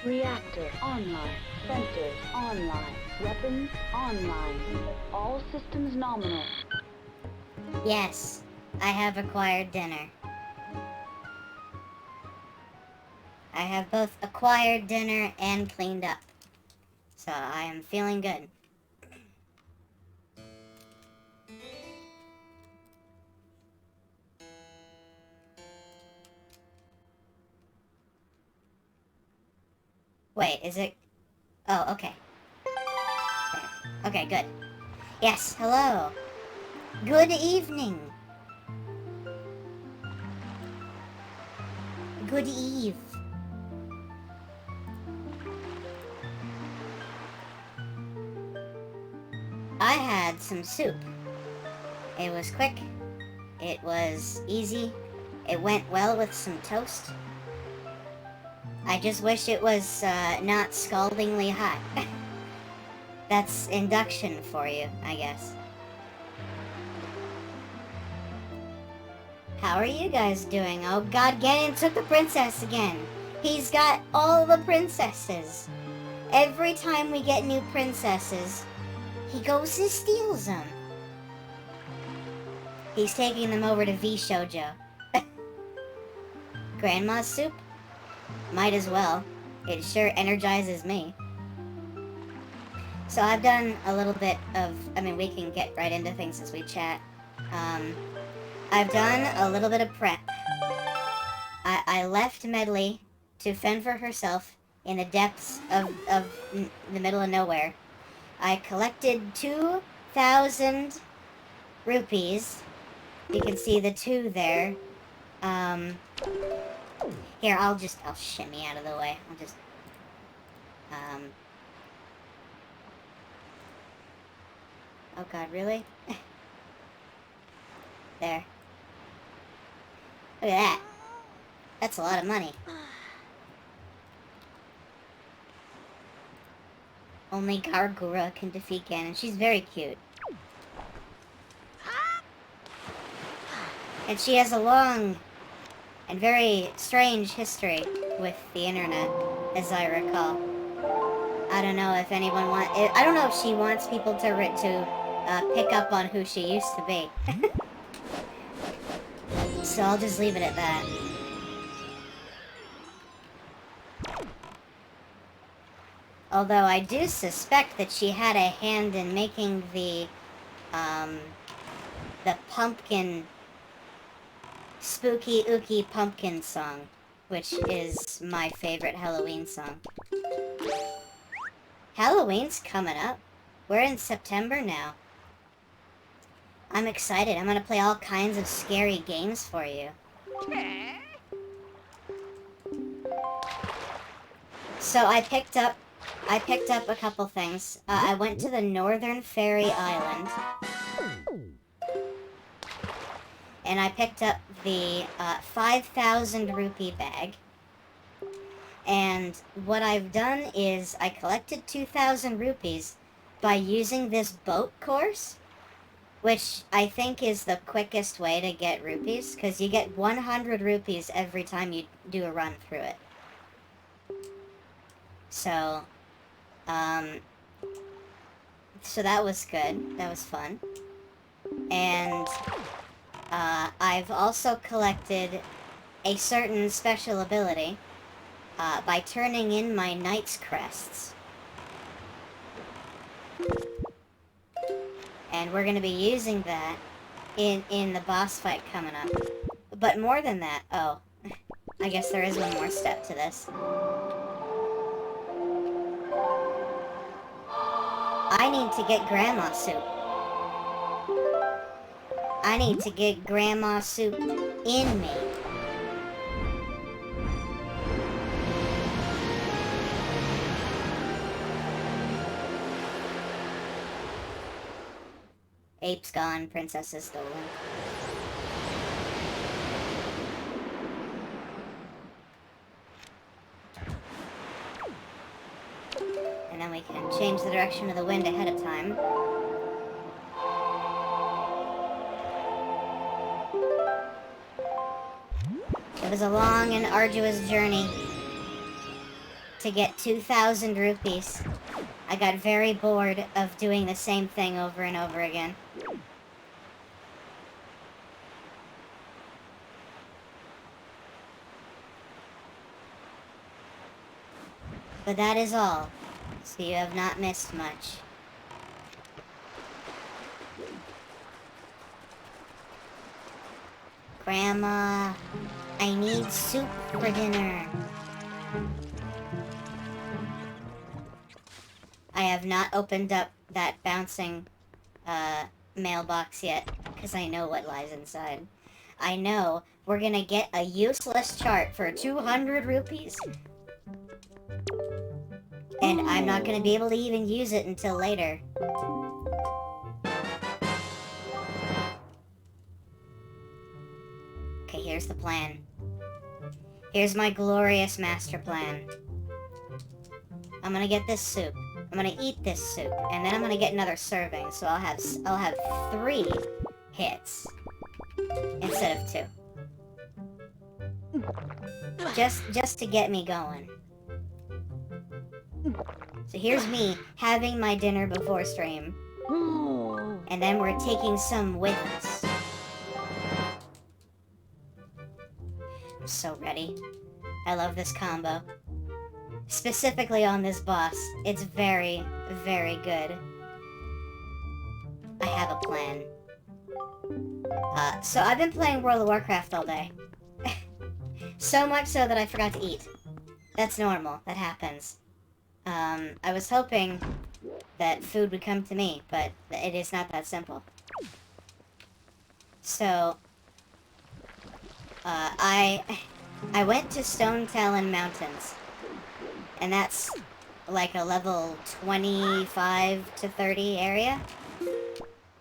Reactor online. Sensors online. Weapons online. All systems nominal. Yes, I have acquired dinner. I have both acquired dinner and cleaned up. So I am feeling good. Wait, is it... Oh, okay. There. Okay, good. Yes, hello. Good evening. Good eve. I had some soup. It was quick. It was easy. It went well with some toast. I just wish it was not scaldingly hot. That's induction for you, I guess. How are you guys doing? Oh god, Ganon took the princess again. He's got all the princesses. Every time we get new princesses, he goes and steals them. He's taking them over to V Shoujo. Grandma's soup? Might as well. It sure energizes me. So I've done a little bit of... I mean, we can get right into things as we chat. I've done a little bit of prep. I left Medley to fend for herself in the depths of the middle of nowhere. I collected 2,000 rupees. You can see the 2 there. Here, I'll shimmy out of the way. I'll just, oh god, really? There. Look at that. That's a lot of money. Only Gargura can defeat Ganon. She's very cute. And she has a long and very strange history with the internet, as I recall. I don't know if anyone I don't know if she wants people to pick up on who she used to be. So I'll just leave it at that. Although I do suspect that she had a hand in making the pumpkin... Spooky Ooky Pumpkin song, which is my favorite Halloween song. Halloween's coming up. We're in September now. I'm excited. I'm gonna play all kinds of scary games for you. So I picked up a couple things. I went to the Northern Fairy Island. And I picked up the 5,000 rupee bag. And what I've done is I collected 2,000 rupees by using this boat course, which I think is the quickest way to get rupees, because you get 100 rupees every time you do a run through it. So, so that was good. That was fun. And I've also collected a certain special ability by turning in my Knight's Crests. And we're going to be using that in the boss fight coming up. But more than that, oh, I guess there is one more step to this. I need to get Grandma soup. I need to get Grandma soup in me. Ape's gone, princess is stolen. And then we can change the direction of the wind ahead of time. It was a long and arduous journey to get 2,000 rupees. I got very bored of doing the same thing over and over again. But that is all, so you have not missed much. Grandma, I need soup for dinner. I have not opened up that bouncing mailbox yet, because I know what lies inside. I know we're gonna get a useless chart for 200 rupees. And I'm not gonna be able to even use it until later. Okay, here's the plan. Here's my glorious master plan. I'm gonna get this soup. I'm gonna eat this soup, and then I'm gonna get another serving, so I'll have 3 hits instead of 2. Just to get me going. So here's me having my dinner before stream, and then we're taking some with us. I'm so ready. I love this combo. Specifically on this boss, it's very, very good. I have a plan. So I've been playing World of Warcraft all day. So much so that I forgot to eat. That's normal. That happens. I was hoping that food would come to me, but it is not that simple. So, I went to Stone Talon Mountains, and that's like a level 25 to 30 area,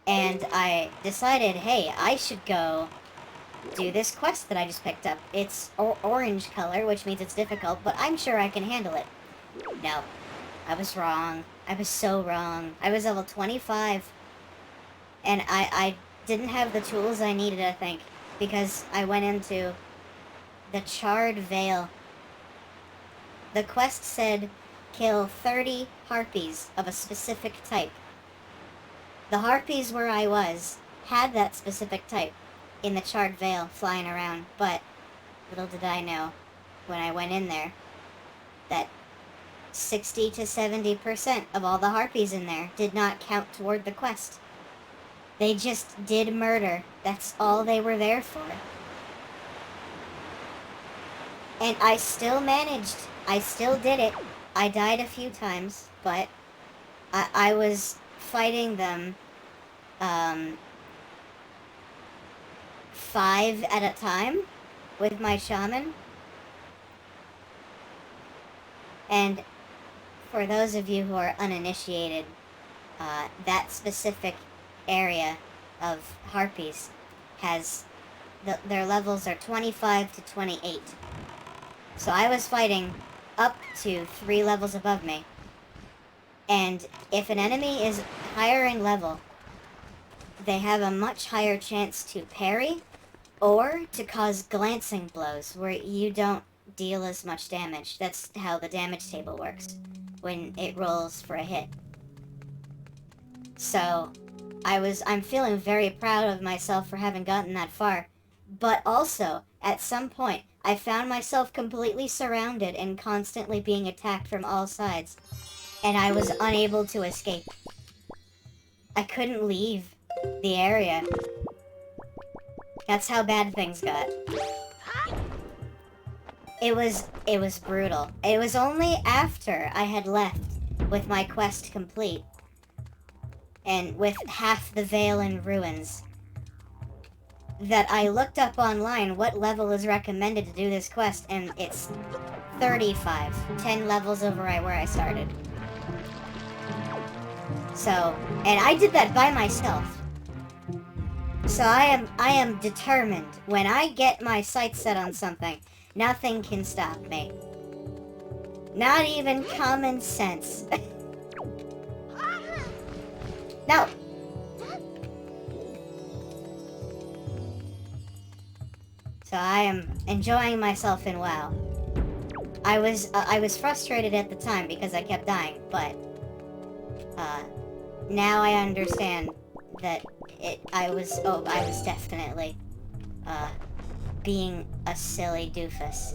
and I decided, hey, I should go do this quest that I just picked up. It's orange color, which means it's difficult, but I'm sure I can handle it. No, I was wrong. I was so wrong. I was level 25, and I didn't have the tools I needed, I think, because I went into the Charred Vale. The quest said, kill 30 harpies of a specific type. The harpies where I was had that specific type in the Charred Vale flying around, but little did I know when I went in there that 60 to 70% of all the harpies in there did not count toward the quest. They just did murder. That's all they were there for. And I still managed. I still did it. I died a few times, but I was fighting them 5 at a time with my shaman. And for those of you who are uninitiated, that specific area of harpies has their levels are 25 to 28. So I was fighting up to 3 levels above me. And if an enemy is higher in level, they have a much higher chance to parry or to cause glancing blows where you don't deal as much damage. That's how the damage table works when it rolls for a hit. So I'm feeling very proud of myself for having gotten that far. But also, at some point, I found myself completely surrounded and constantly being attacked from all sides. And I was unable to escape. I couldn't leave the area. That's how bad things got. It was brutal. It was only after I had left with my quest complete and with half the Vale in ruins that I looked up online what level is recommended to do this quest, and it's 35, 10 levels over where I started. So, and I did that by myself. So I am determined. When I get my sights set on something, nothing can stop me. Not even common sense. No. So I am enjoying myself in WoW. I was frustrated at the time because I kept dying, but now I understand that I was definitely being a silly doofus.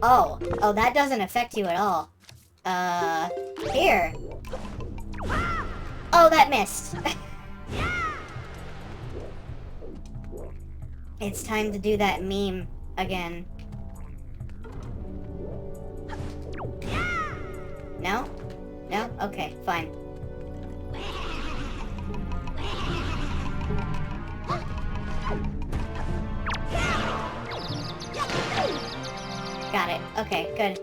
Oh, that doesn't affect you at all. Here. Oh, that missed. It's time to do that meme again. No? No? Okay, fine. Got it. Okay, good.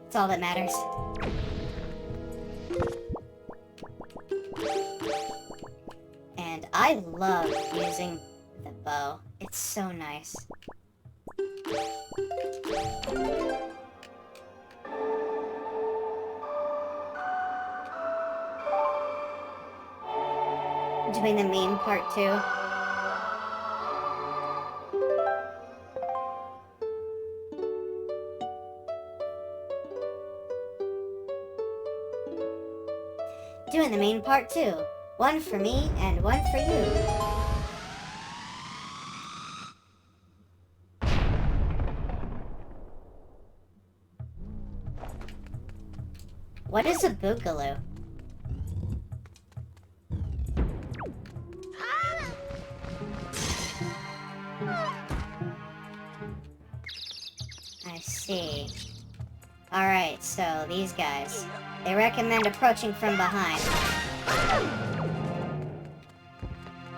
That's all that matters. And I love using the bow. It's so nice. Doing the meme part 2. Doing the main part 2. One for me and one for you. What is a boogaloo? I see. Alright, so these guys. They recommend approaching from behind.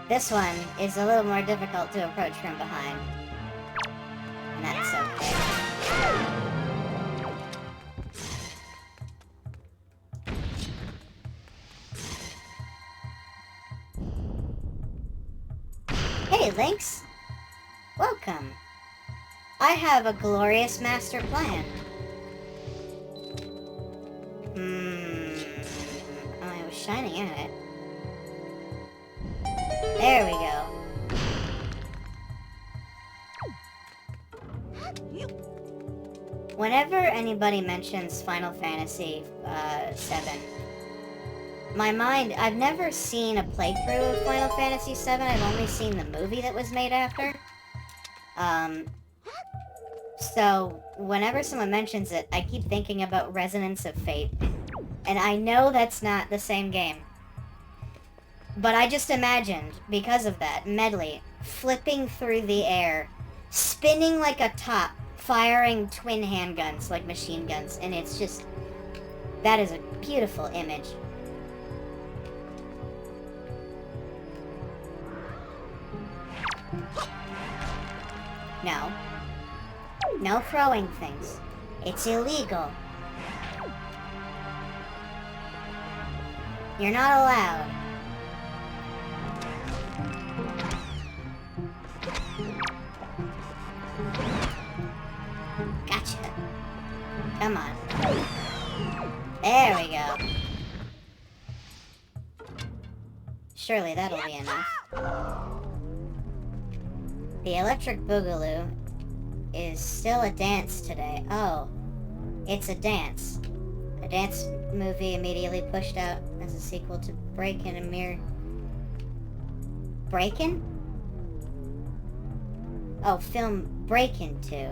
This one is a little more difficult to approach from behind. And that's okay. Hey, Lynx! Welcome! I have a glorious master plan. I was shining at it. There we go. Whenever anybody mentions Final Fantasy VII, my mind, I've never seen a playthrough of Final Fantasy VII, I've only seen the movie that was made after. So, whenever someone mentions it, I keep thinking about Resonance of Fate. And I know that's not the same game. But I just imagined, because of that, Medley flipping through the air, spinning like a top, firing twin handguns like machine guns, and it's just... that is a beautiful image. No. No throwing things. It's illegal. You're not allowed. Gotcha. Come on. There we go. Surely that'll be enough. The Electric Boogaloo is still a dance today. Oh, it's a dance. A dance movie immediately pushed out as a sequel to Breakin' a Mirror. Breakin'? Oh, film Breakin' 2.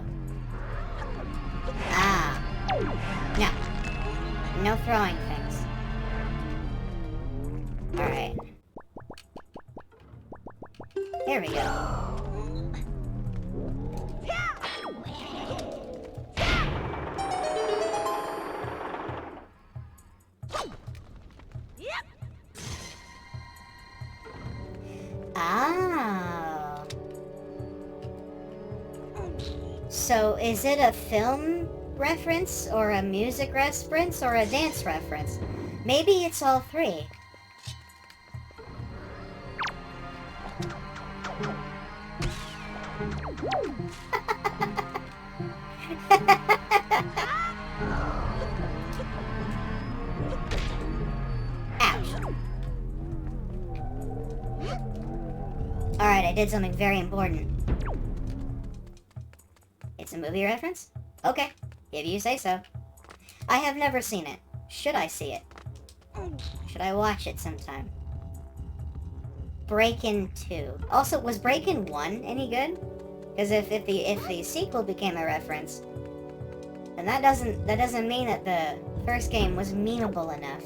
Ah. No. No throwing things. Alright. Here we go. Ah. So, is it a film reference, or a music reference, or a dance reference? Maybe it's all three. Alright, I did something very important. It's a movie reference? Okay, if you say so. I have never seen it. Should I see it? Should I watch it sometime? Breakin' 2. Also, was Breakin' 1 any good? Because if the sequel became a reference, then that doesn't mean that the first game was memeable enough.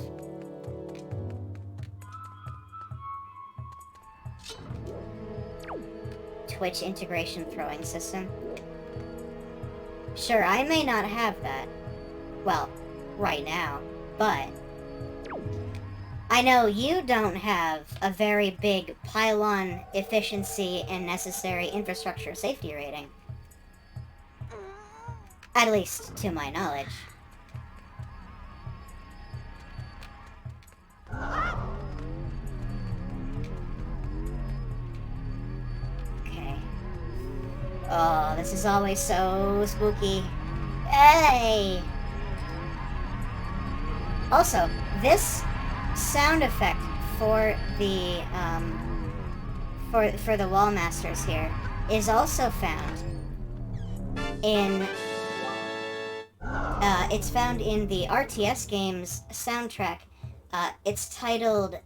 Twitch integration throwing system. Sure, I may not have that. Well, right now, but I know you don't have a very big pylon efficiency and necessary infrastructure safety rating. At least, to my knowledge. Okay. Oh, this is always so spooky. Hey! Also, this sound effect for the for the wall masters here is also found in it's found in the RTS game's soundtrack. It's titled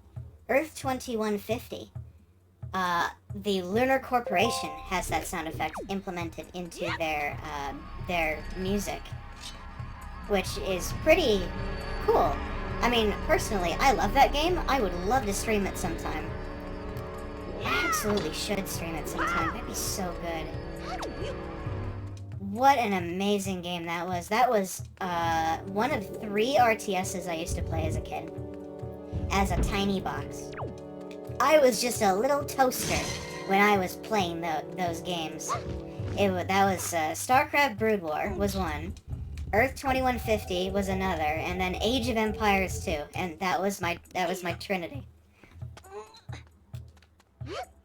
Earth 2150. The Lunar Corporation has that sound effect implemented into their music, which is pretty cool. I mean, personally, I love that game. I would love to stream it sometime. I absolutely should stream it sometime. That'd be so good. What an amazing game that was. That was one of 3 RTSs I used to play as a kid. As a tiny box. I was just a little toaster when I was playing those games. That was StarCraft Brood War was one. Earth 2150 was another, and then Age of Empires 2, and that was my trinity.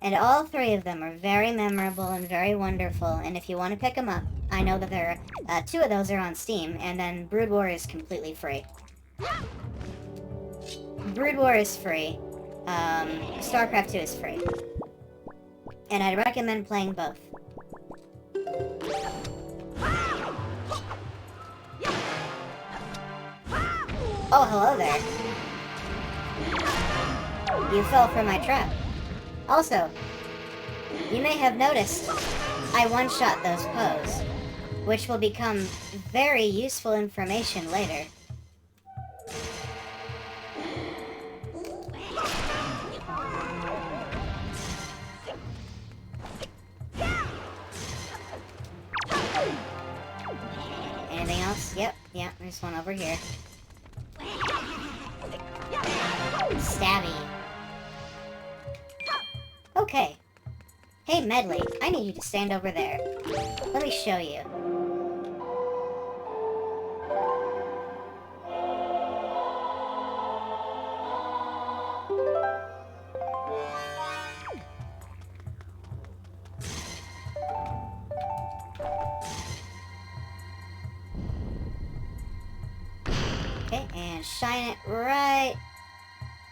And all 3 of them are very memorable and very wonderful, and if you want to pick them up, I know that there are 2 of those are on Steam, and then Brood War is completely free. Brood War is free. StarCraft 2 is free. And I'd recommend playing both. Oh, hello there. You fell for my trap. Also, you may have noticed I one-shot those Poes, which will become very useful information later. Anything else? Yep, there's one over here. Stabby. Okay. Hey, Medley, I need you to stand over there. Let me show you. Okay, and shine it right...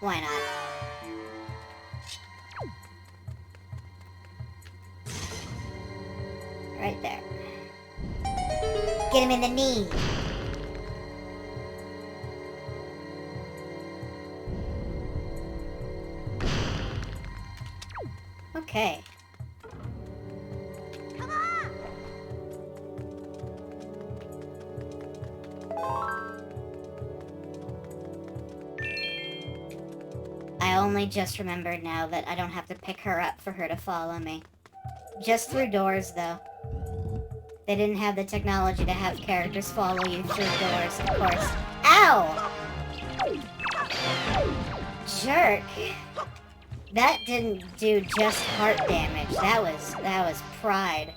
Why not? Right there. Get him in the knee! Okay. Come on! I only just remembered now that I don't have to pick her up for her to follow me. Just through doors, though. They didn't have the technology to have characters follow you through doors, of course. Ow! Jerk. That didn't do just heart damage. That was pride.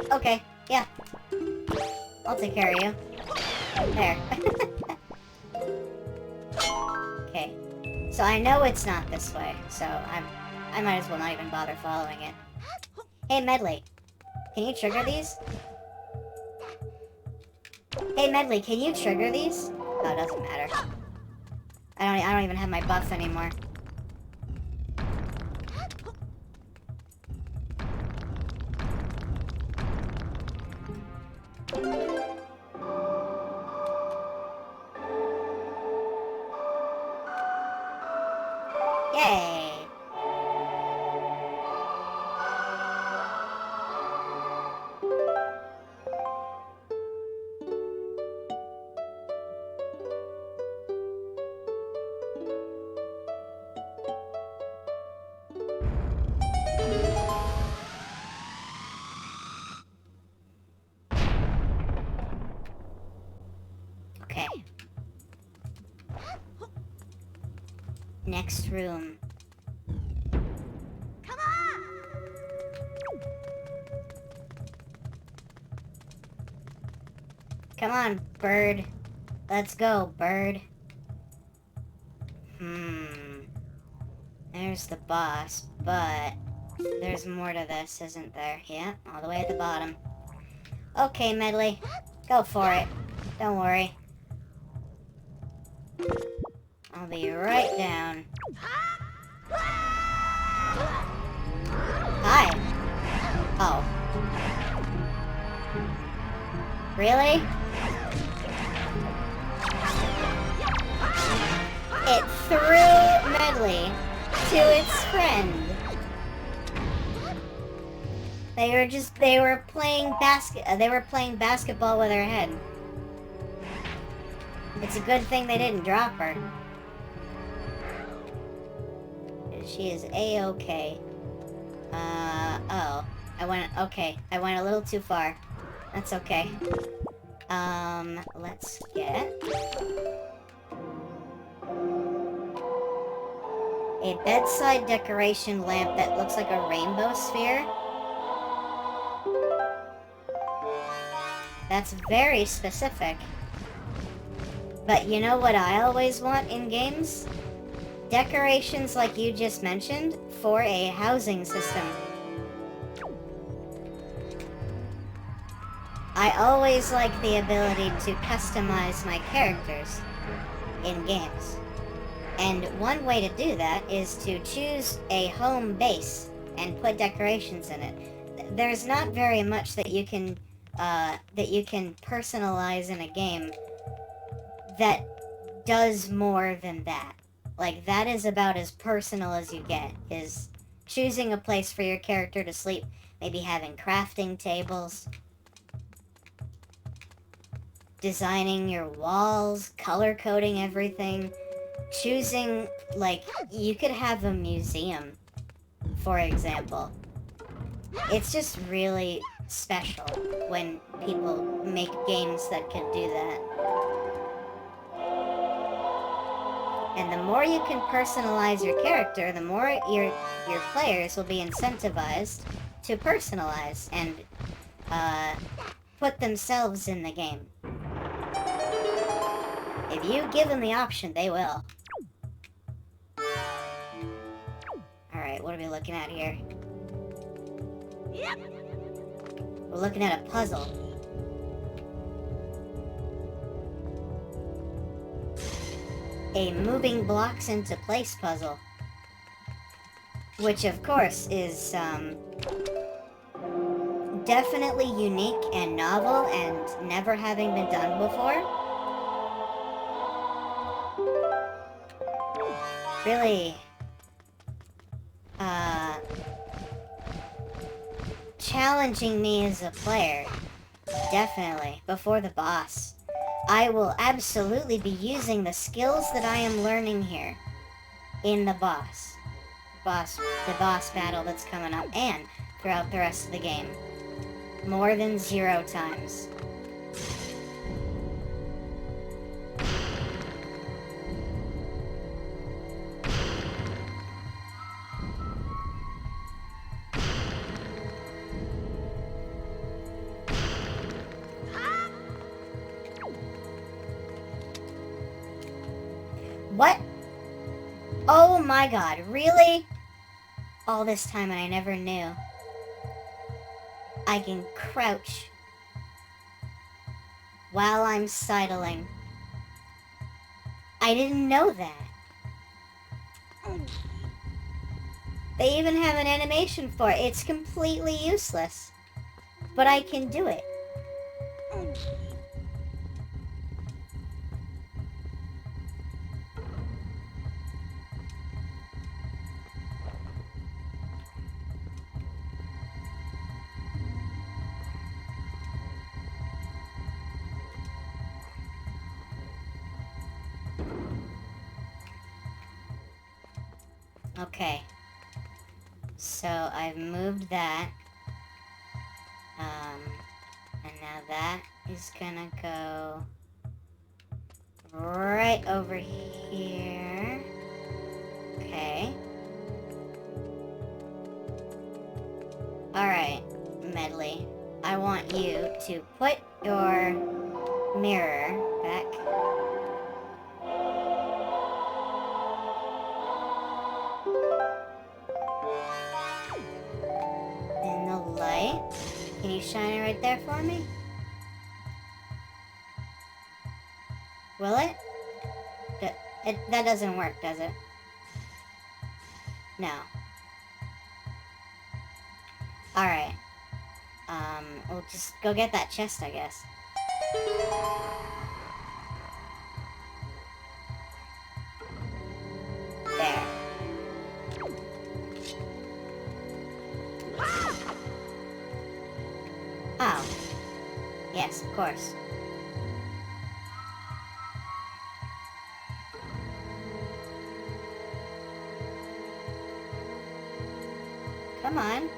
Okay, yeah. I'll take care of you. There. Okay. So I know it's not this way, so I might as well not even bother following it. Hey, Medley. Can you trigger these? Hey, Medley, can you trigger these? Oh, it doesn't matter. I don't even have my buff anymore. Yay! Okay. Next room. Come on! Come on, bird. Let's go, bird. There's the boss, but there's more to this, isn't there? Yeah, all the way at the bottom. Okay, Medley. Go for it. Don't worry. I'll be right down. Hi. Oh. Really? It threw Medley to its friend. They were playing basketball with her head. It's a good thing they didn't drop her. She is A-okay. Oh. I went a little too far. That's okay. Let's get a bedside decoration lamp that looks like a rainbow sphere. That's very specific. But you know what I always want in games? Decorations like you just mentioned for a housing system. I always like the ability to customize my characters in games. And one way to do that is to choose a home base and put decorations in it. There's not very much that you can personalize in a game that does more than that. Like, that is about as personal as you get, is choosing a place for your character to sleep, maybe having crafting tables, designing your walls, color coding everything, choosing, like, you could have a museum, for example. It's just really special when people make games that can do that. And the more you can personalize your character, the more your players will be incentivized to personalize and put themselves in the game. If you give them the option, they will. Alright, what are we looking at here? Yep. We're looking at a puzzle. A moving blocks into place puzzle. Which, of course, is definitely unique and novel and never having been done before. Really, challenging me as a player. Definitely, before the boss. I will absolutely be using the skills that I am learning here in the boss battle that's coming up, and throughout the rest of the game. More than 0 times. What? Oh my god, really? All this time and I never knew. I can crouch while I'm sidling. I didn't know that. They even have an animation for it. It's completely useless. But I can do it. Okay. So I've moved that. And now that is gonna go right over here. Okay. Alright, Medley. I want you to put your mirror back. In the light. Can you shine it right there for me? Will it? That doesn't work, does it? No. Alright. We'll just go get that chest, I guess. There. Oh. Yes, of course. Come on.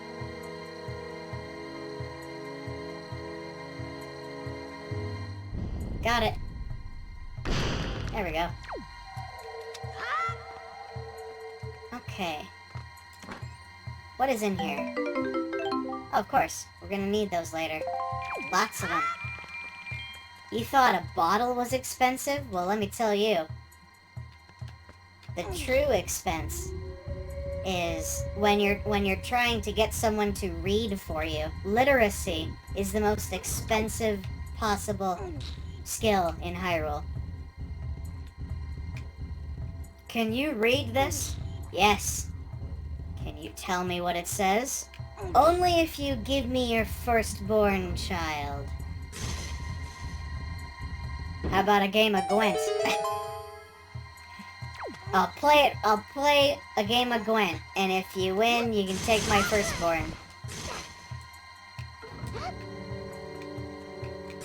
Got it. There we go. Okay. What is in here? Oh, of course. We're gonna need those later. Lots of them. You thought a bottle was expensive? Well, let me tell you. The true expense is when you're trying to get someone to read for you. Literacy is the most expensive possible skill in Hyrule. Can you read this? Yes. Can you tell me what it says? Only if you give me your firstborn child. How about a game of Gwent? I'll play a game of Gwent, and if you win, you can take my firstborn.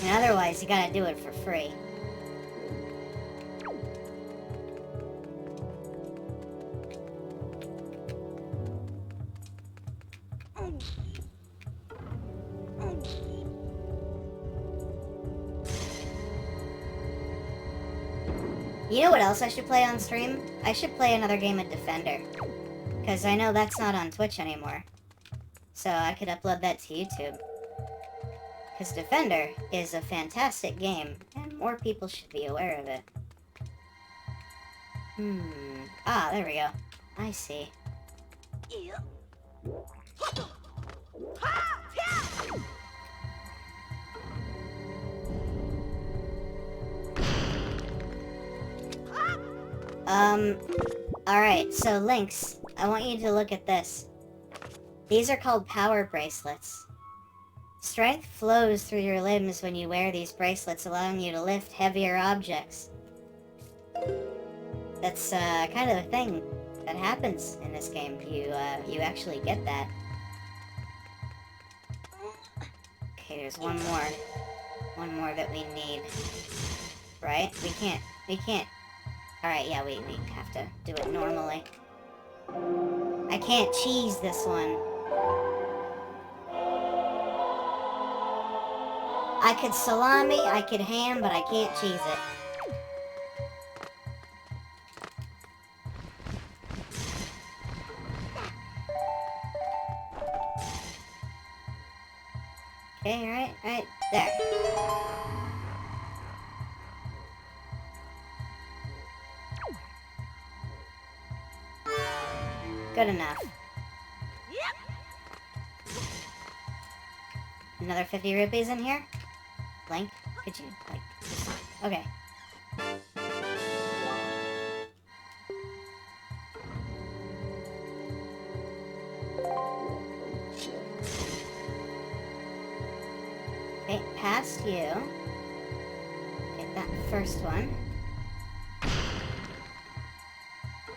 And otherwise, you gotta do it for free. You know what else I should play on stream? I should play another game of Defender. Because I know that's not on Twitch anymore. So I could upload that to YouTube. Because Defender is a fantastic game, and more people should be aware of it. Ah, there we go. I see. Alright, so Lynx, I want you to look at this. These are called power bracelets. Strength flows through your limbs when you wear these bracelets, allowing you to lift heavier objects. That's, kind of a thing that happens in this game. You actually get that. Okay, there's one more. One more that we need. Right? We can't... Alright, yeah, we have to do it normally. I can't cheese this one. I could salami, I could ham, but I can't cheese it. Okay, right, there. Good enough. Another 50 rupees in here? Link? Could you, like, just... Okay. Okay, past you. Get that first one.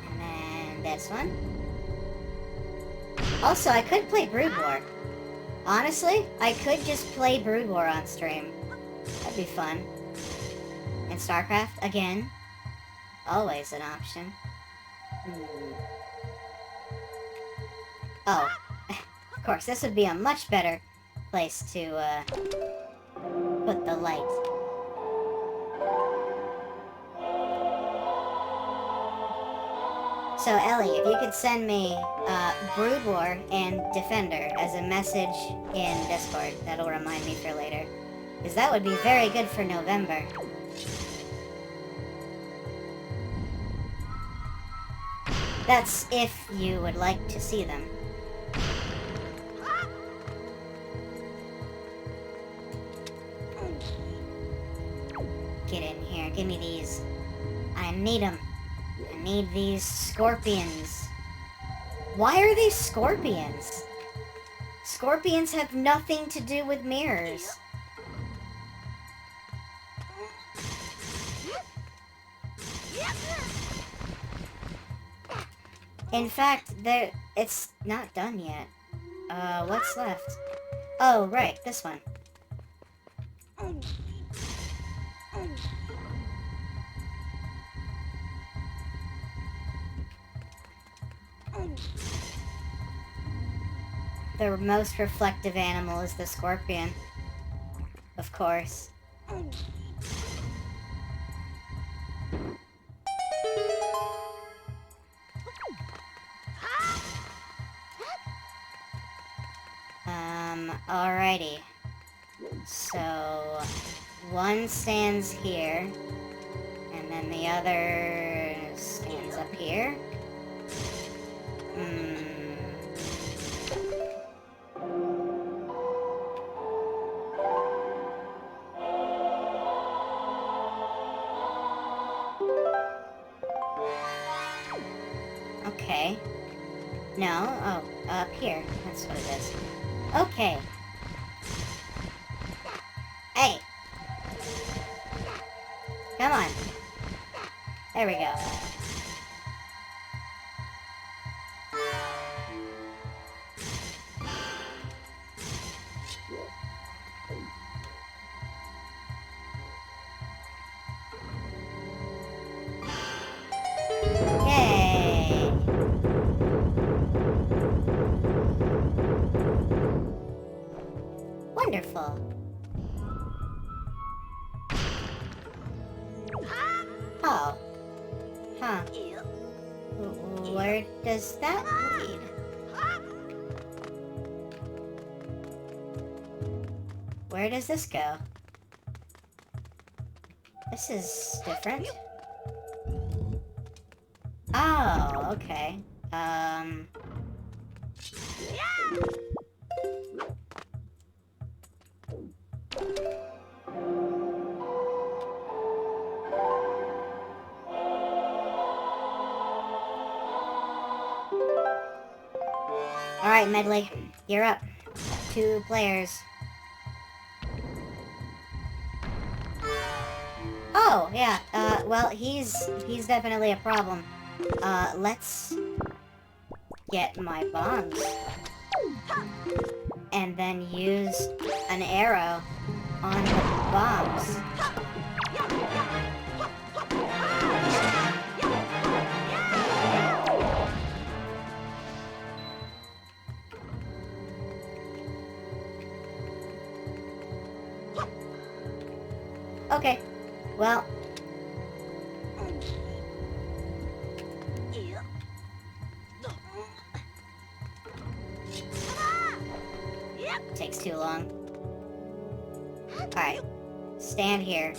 And then this one. Also, I could play Brood War. Honestly, I could just play Brood War on stream. That'd be fun. And StarCraft, again. Always an option. Oh. Of course, this would be a much better place to, put the light. So, Ellie, if you could send me, Brood War and Defender as a message in Discord, that'll remind me for later. Because that would be very good for November. That's if you would like to see them. Get in here, give me these. I need them. I need these scorpions. Why are they scorpions? Scorpions have nothing to do with mirrors. In fact, it's not done yet. What's left? Oh, right, this one. The most reflective animal is the scorpion. Of course. Alrighty. So, one stands here, and then the other stands up here. Okay. No? Oh, up here. That's what it is. Okay. Hey! Come on. There we go. Yay! Wonderful. Oh. Huh. Where does that lead? Where does this go? This is different. Oh, okay. Alright, Medley, you're up. 2 players. Oh, yeah, well, he's definitely a problem. Let's get my bombs. And then use an arrow on the bombs. Okay, well... Takes too long. Alright, stand here.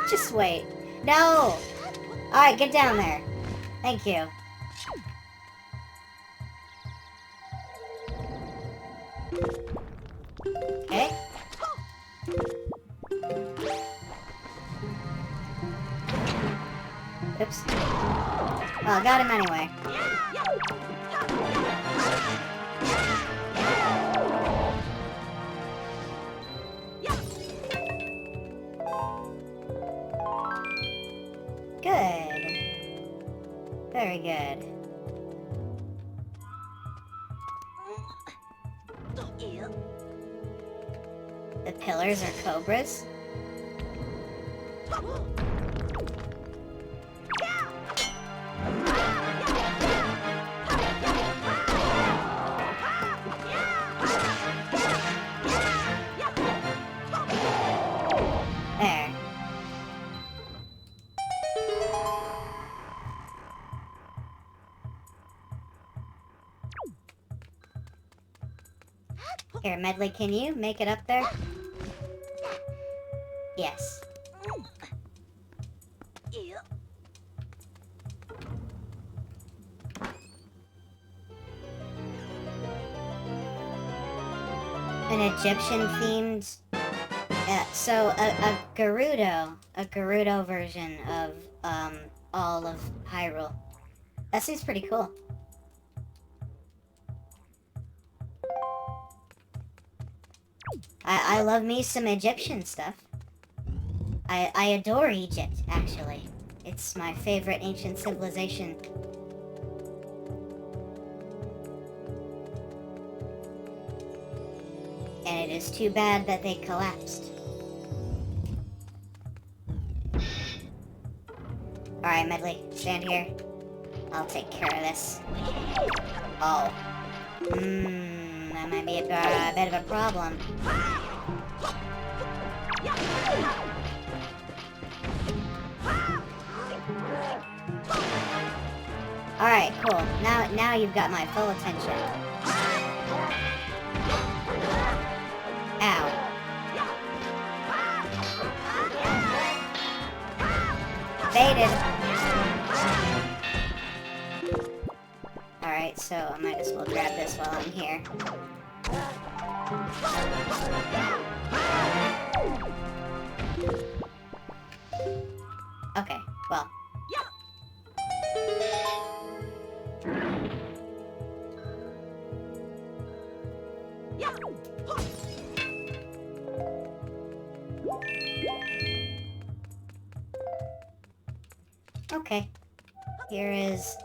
Just wait. No! Alright, get down there. Thank you. Okay. Oops. Well, I got him anyway. Good. Very good. The pillars are cobras? There. Here, Medley, can you make it up there? Yes. An Egyptian-themed... so, a Gerudo version of, all of Hyrule. That seems pretty cool. I love me some Egyptian stuff. I adore Egypt, actually. It's my favorite ancient civilization. And it is too bad that they collapsed. Alright, Medley, stand here. I'll take care of this. Oh. That might be a bit of a problem. Alright, cool. Now you've got my full attention. Ow. Baited. Alright, so I might as well grab this while I'm here. Okay, well. Okay. Here is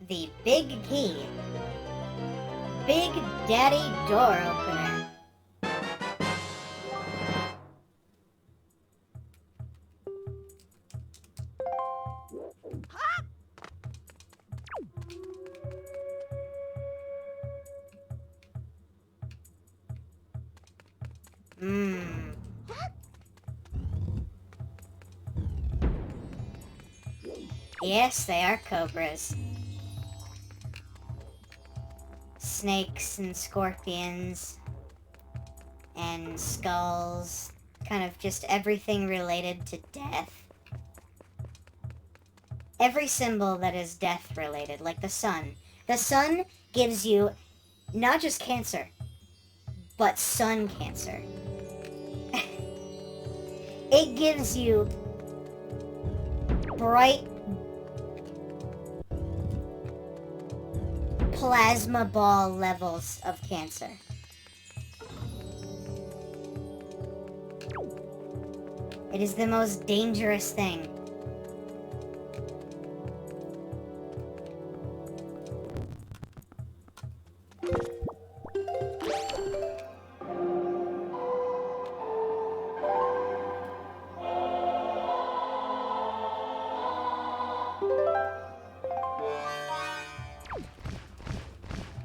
the big key. Big Daddy door opener. Yes, they are cobras. Snakes and scorpions and skulls. Kind of just everything related to death. Every symbol that is death related, like the sun. The sun gives you not just cancer, but sun cancer. It gives you bright plasma ball levels of cancer. It is the most dangerous thing.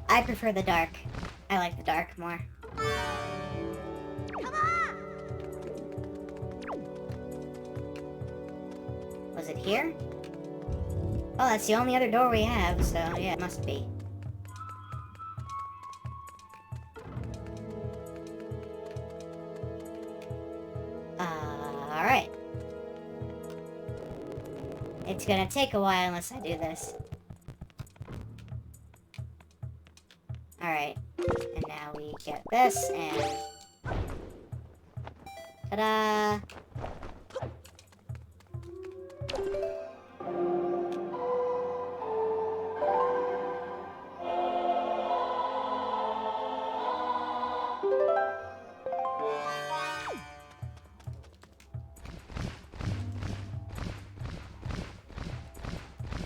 I prefer the dark. I like the dark more. Come on! Was it here? Oh, that's the only other door we have, so yeah, it must be. Alright. It's gonna take a while unless I do this. Alright. And now we get this, and... ta-da!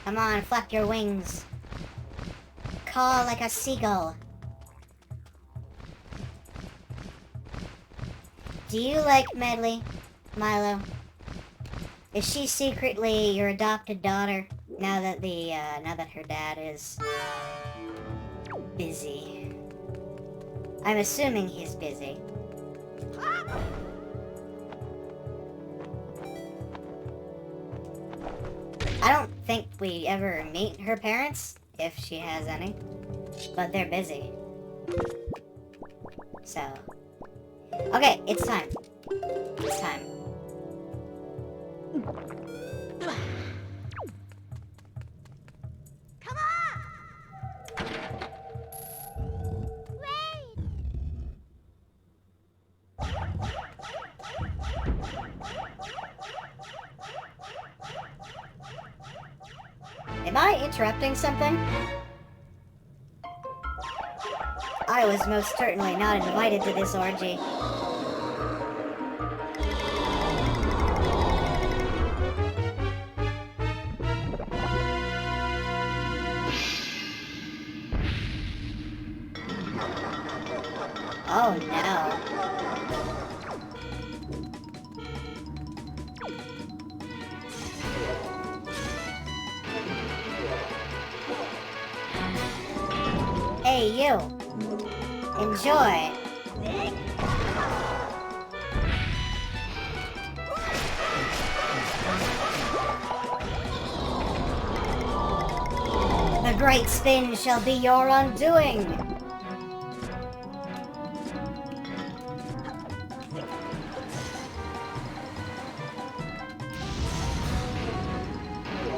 Come on, flap your wings. Caw like a seagull. Do you like Medley, Milo? Is she secretly your adopted daughter? Now that her dad is busy. I'm assuming he's busy. I don't think we ever meet her parents, if she has any. But they're busy. So. Okay, it's time. It's time. Come on! Wait! Am I interrupting something? I was most certainly not invited to this orgy. Oh no. Hey, you. Enjoy. The great spin shall be your undoing.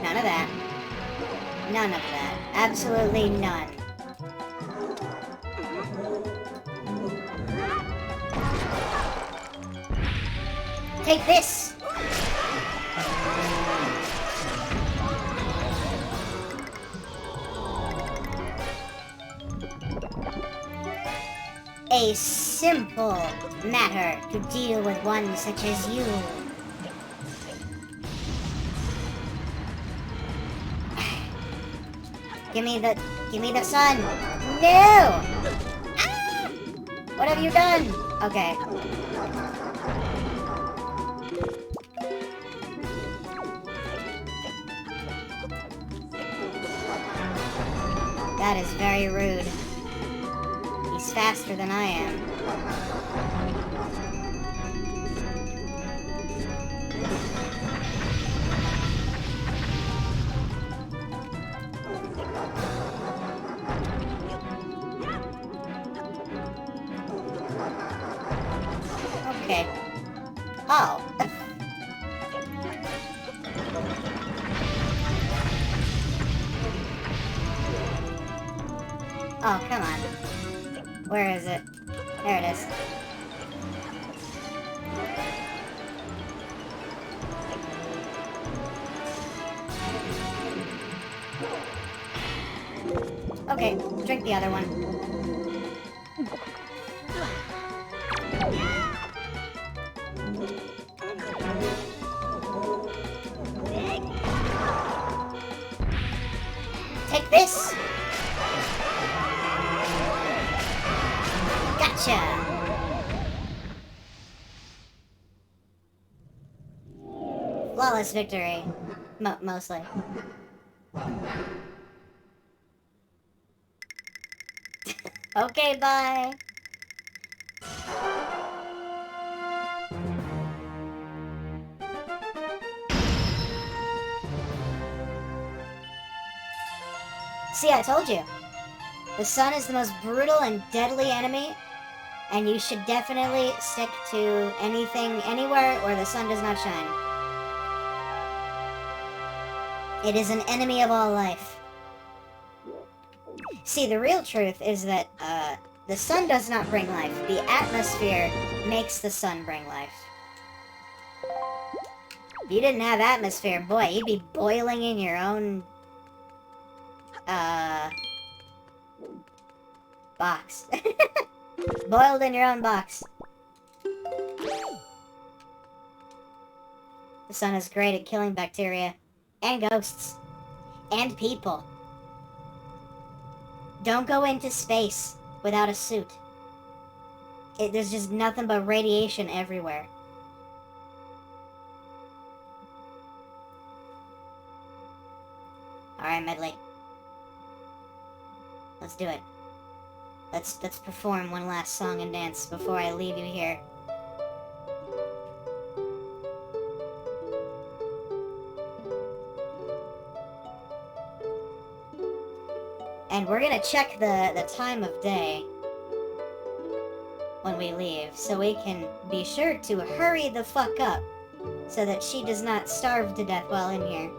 None of that. None of that. Absolutely none. Take this! A simple matter to deal with one such as you. Give me the sun. No! Ah! What have you done? Okay. That is very rude. He's faster than I am. Okay. Oh. Oh, come on. Where is it? There it is. Okay, drink the other one. Take this! Gotcha! Flawless victory. Mostly. Okay, bye! See, I told you. The sun is the most brutal and deadly enemy, and you should definitely stick to anything, anywhere where the sun does not shine. It is an enemy of all life. See, the real truth is that, the sun does not bring life. The atmosphere makes the sun bring life. If you didn't have atmosphere, boy, you'd be boiling in your own, box. Boiled in your own box. The sun is great at killing bacteria and ghosts. And people. Don't go into space without a suit. There's just nothing but radiation everywhere. Alright, Medley. Let's do it. Let's perform one last song and dance before I leave you here. And we're gonna check the time of day when we leave, so we can be sure to hurry the fuck up so that she does not starve to death while in here.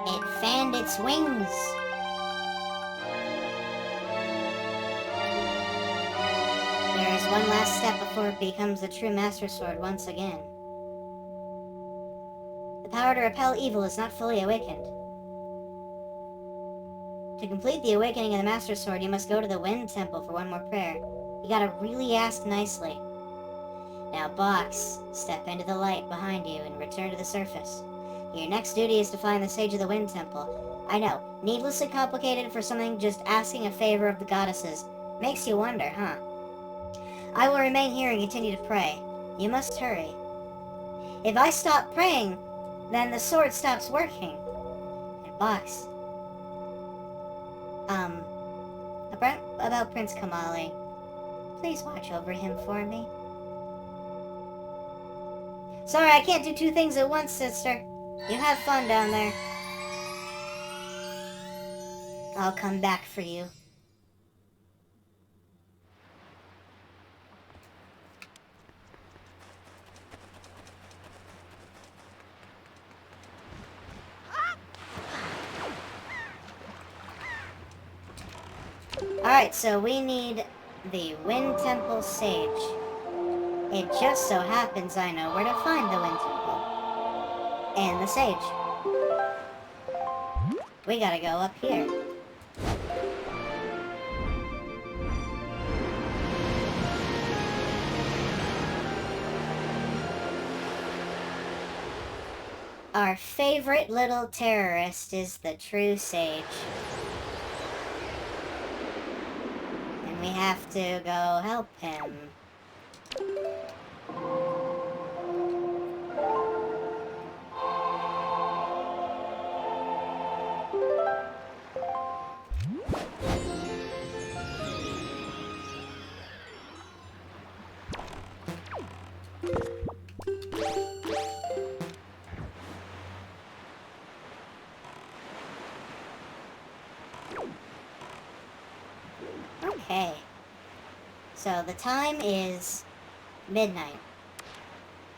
It fanned its wings. There is one last step before it becomes the true Master Sword once again. The power to repel evil is not fully awakened. To complete the awakening of the Master Sword, you must go to the Wind Temple for one more prayer. You gotta really ask nicely. Now, Box, step into the light behind you and return to the surface. Your next duty is to find the Sage of the Wind Temple. I know, needlessly complicated for something just asking a favor of the goddesses. Makes you wonder, huh? I will remain here and continue to pray. You must hurry. If I stop praying, then the sword stops working. And Box. About Prince Kamali. Please watch over him for me. Sorry, I can't do two things at once, sister. You have fun down there. I'll come back for you. Alright, so we need the Wind Temple Sage. It just so happens I know where to find the Wind Temple. And the Sage. We gotta go up here. Our favorite little terrorist is the true Sage. And we have to go help him. Okay. So the time is midnight.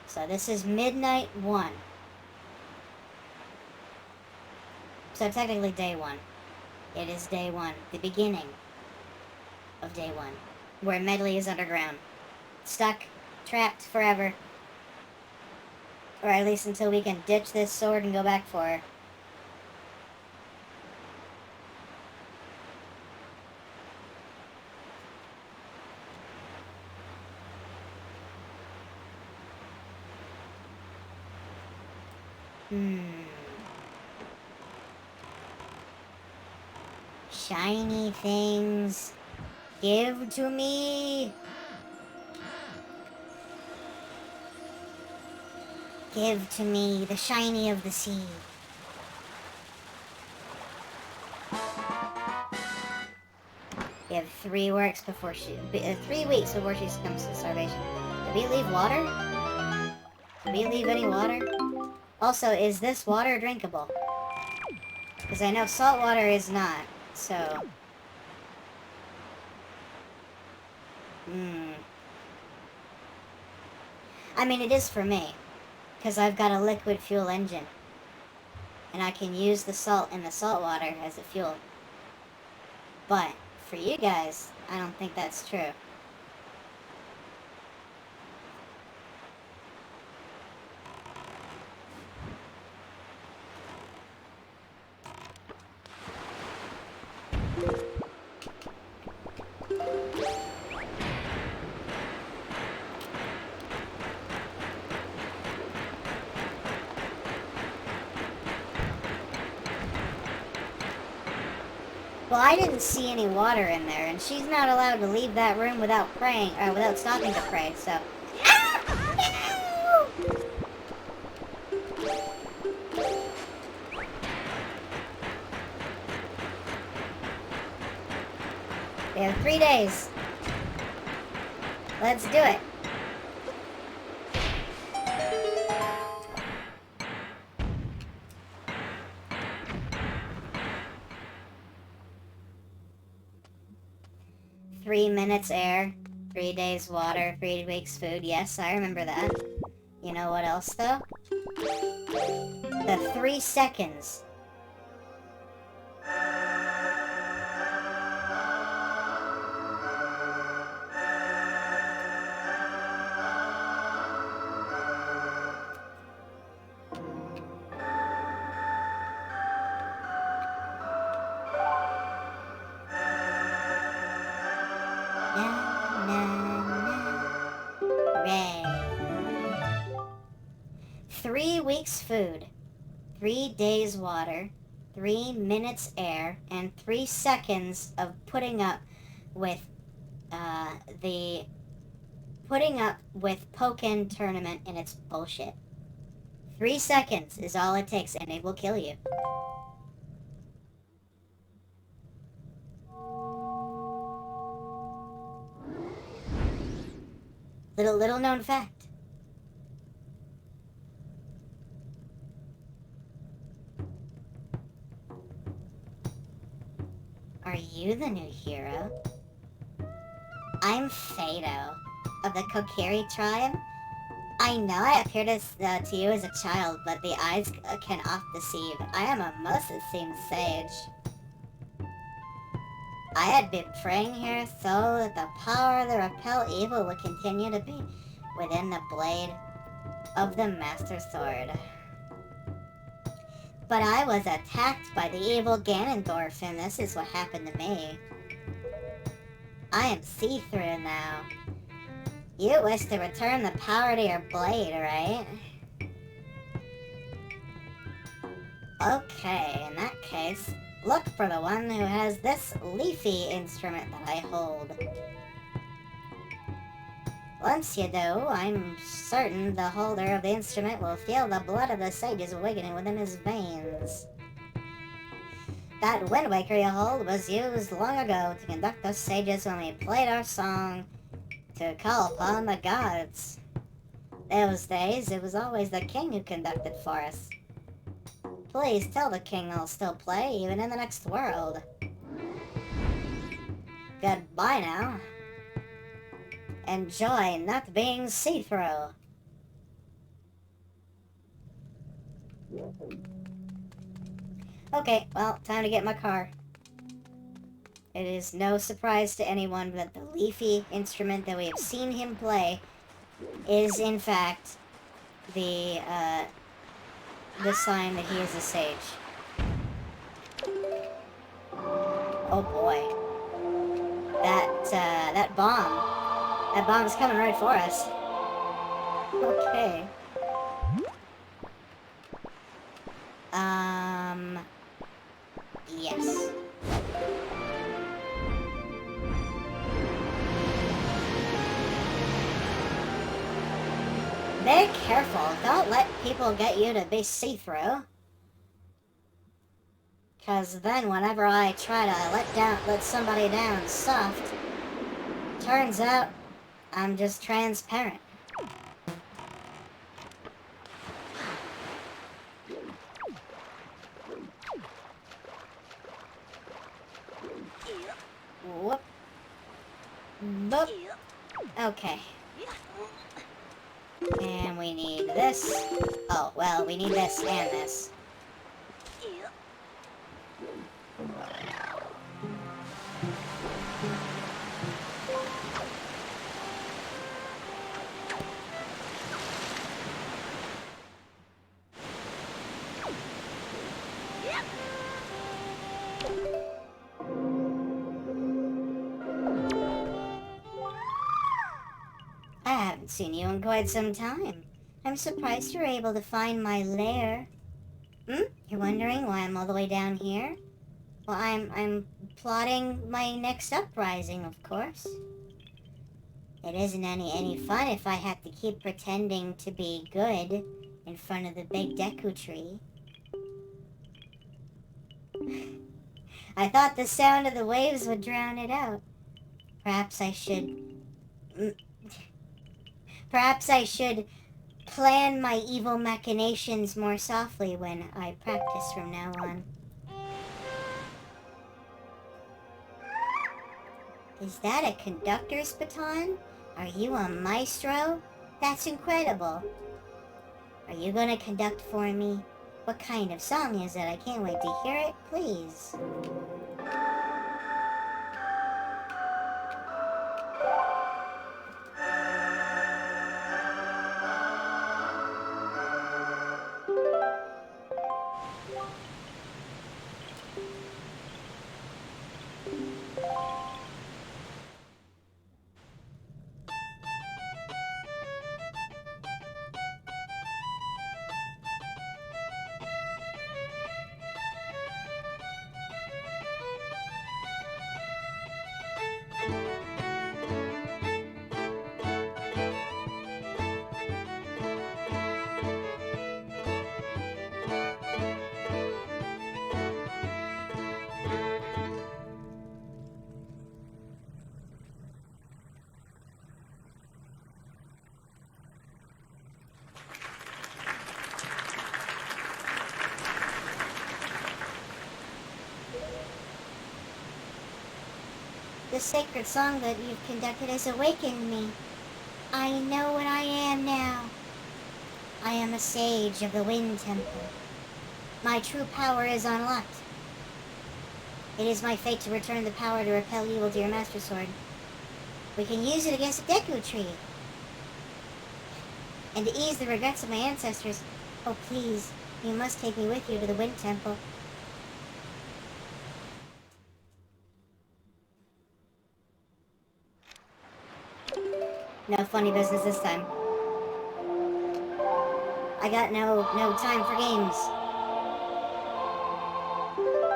So this is midnight 1. So technically day 1. It is day 1. The beginning of day 1. Where Medley is underground. Stuck. Trapped forever. Or at least until we can ditch this sword and go back for her. Shiny things. Give to me. Give to me the shiny of the sea. We have 3 weeks before she succumbs to starvation. Did we leave water? Did we leave any water? Also, is this water drinkable? Because I know salt water is not, so... I mean, it is for me. Because I've got a liquid fuel engine. and I can use the salt in the salt water as a fuel. But for you guys, I don't think that's true. Well, I didn't see any water in there, and she's not allowed to leave that room without praying, or without stopping to pray, so... Ah! No! We have 3 days. Let's do it. Three minutes air, 3 days water, 3 weeks food. Yes, I remember that. You know what else, though? The 3 seconds. Na, na, na. Hooray. 3 weeks food, 3 days water, 3 minutes air, and 3 seconds of putting up with Pokken tournament and its bullshit. 3 seconds is all it takes, and it will kill you. Little known fact. Are you the new hero? I'm Fado, of the Kokiri tribe. I know I appeared to you as a child, but the eyes can oft deceive. I am a most esteemed sage. I had been praying here so that the power to repel evil would continue to be within the blade of the Master Sword. But I was attacked by the evil Ganondorf, and this is what happened to me. I am see-through now. You wish to return the power to your blade, right? Okay, in that case, look for the one who has this leafy instrument that I hold. Once you do, I'm certain the holder of the instrument will feel the blood of the sages awakening within his veins. That Wind Waker you hold was used long ago to conduct the sages when we played our song to call upon the gods. Those days, it was always the king who conducted for us. Please tell the king I'll still play, even in the next world. Goodbye now. Enjoy not being see-through. Okay, well, time to get in my car. It is no surprise to anyone that the leafy instrument that we have seen him play is, in fact, the sign that he is a sage. Oh boy. That bomb's coming right for us. Okay. Yes. Be careful. Don't let people get you to be see-through. Because then whenever I try to let somebody down soft, turns out I'm just transparent. Whoop. Boop. Okay. And we need this. Oh, well, we need this and this. Haven't seen you in quite some time. I'm surprised you're able to find my lair. You're wondering why I'm all the way down here? Well, I'm plotting my next uprising, of course. It isn't any fun if I have to keep pretending to be good in front of the big Deku tree. I thought the sound of the waves would drown it out. Perhaps I should... Perhaps I should plan my evil machinations more softly when I practice from now on. Is that a conductor's baton? Are you a maestro? That's incredible. Are you gonna conduct for me? What kind of song is it? I can't wait to hear it, please. The sacred song that you've conducted has awakened me. I know what I am now. I am a sage of the Wind Temple. My true power is unlocked. It is my fate to return the power to repel evil to your Master Sword. We can use it against the Deku Tree. And to ease the regrets of my ancestors, oh please, you must take me with you to the Wind Temple. No funny business this time. I got no time for games.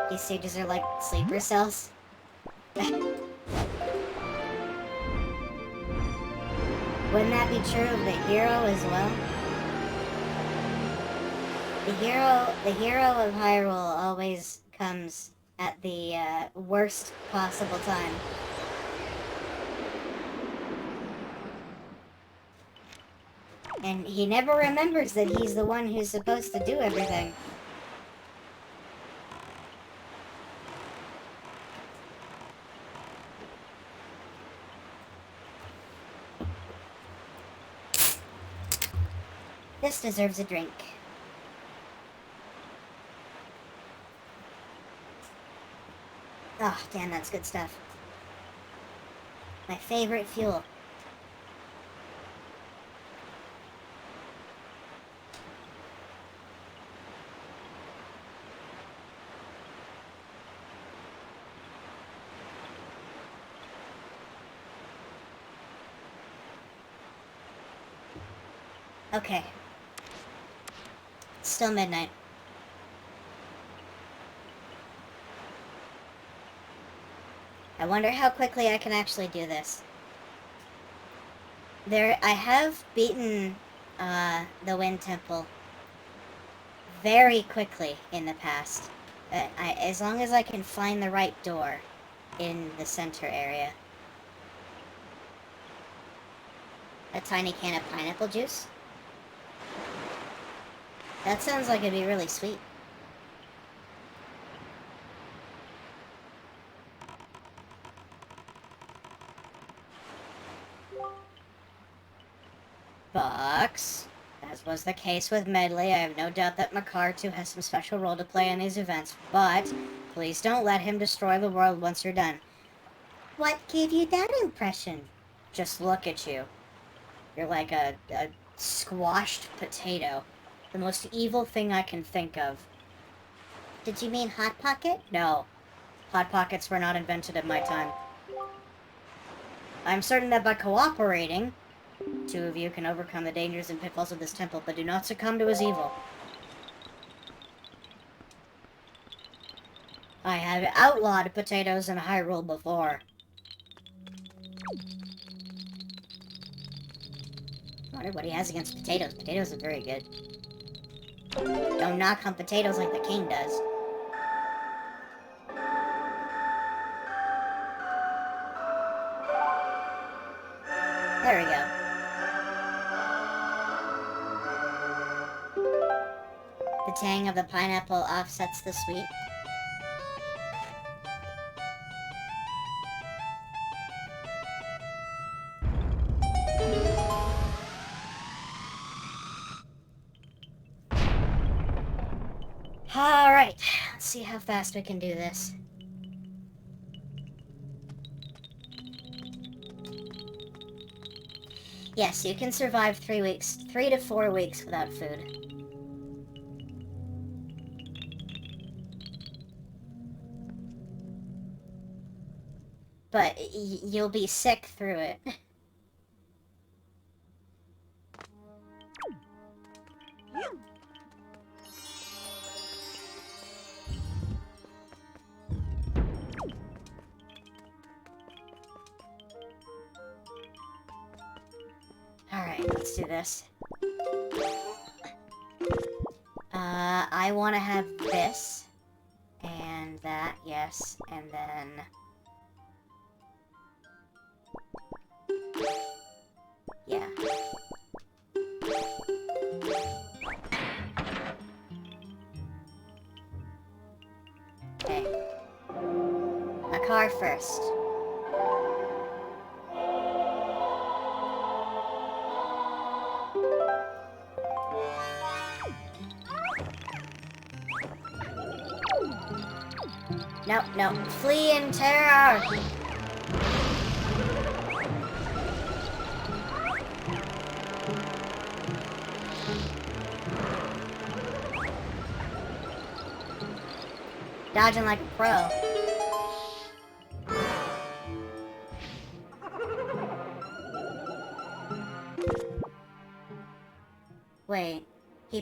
These sages are like sleeper cells. Wouldn't that be true of the hero as well? The hero of Hyrule always comes at the worst possible time. And he never remembers that he's the one who's supposed to do everything. This deserves a drink. Oh, damn, that's good stuff. My favorite fuel. Okay. It's still midnight. I wonder how quickly I can actually do this. I have beaten the Wind Temple very quickly in the past. As long as I can find the right door in the center area. A tiny can of pineapple juice? That sounds like it'd be really sweet. Box. As was the case with Medley, I have no doubt that Makar too has some special role to play in these events, but please don't let him destroy the world once you're done. What gave you that impression? Just look at you. You're like a squashed potato. The most evil thing I can think of. Did you mean Hot Pocket? No. Hot Pockets were not invented at my time. I'm certain that by cooperating, Two of you can overcome the dangers and pitfalls of this temple, but do not succumb to his evil. I have outlawed potatoes in Hyrule before. I wonder what he has against potatoes. Potatoes are very good. Don't knock on potatoes like the king does. There we go. The tang of the pineapple offsets the sweet. Alright, let's see how fast we can do this. Yes, you can survive 3 weeks, 3 to 4 weeks without food. But you'll be sick through it. Alright, let's do this. I want to have this. And that, yes. And then... yeah. Okay. A car first. No, no. Flee in terror! Dodging like a pro. Wait. He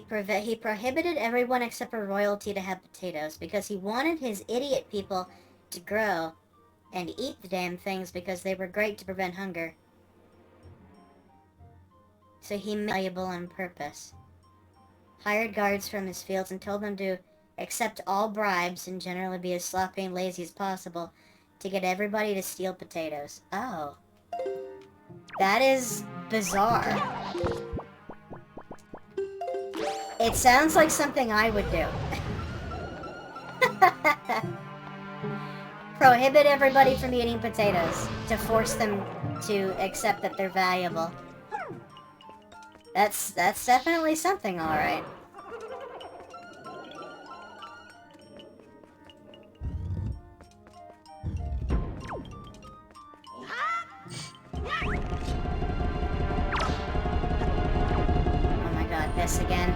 prohibited everyone except for royalty to have potatoes because he wanted his idiot people to grow and eat the damn things because they were great to prevent hunger. So he made them valuable on purpose. Hired guards from his fields and told them to accept all bribes and generally be as sloppy and lazy as possible to get everybody to steal potatoes. Oh. That is bizarre. It sounds like something I would do. Prohibit everybody from eating potatoes to force them to accept that they're valuable. That's definitely something, alright. Oh my god, this again.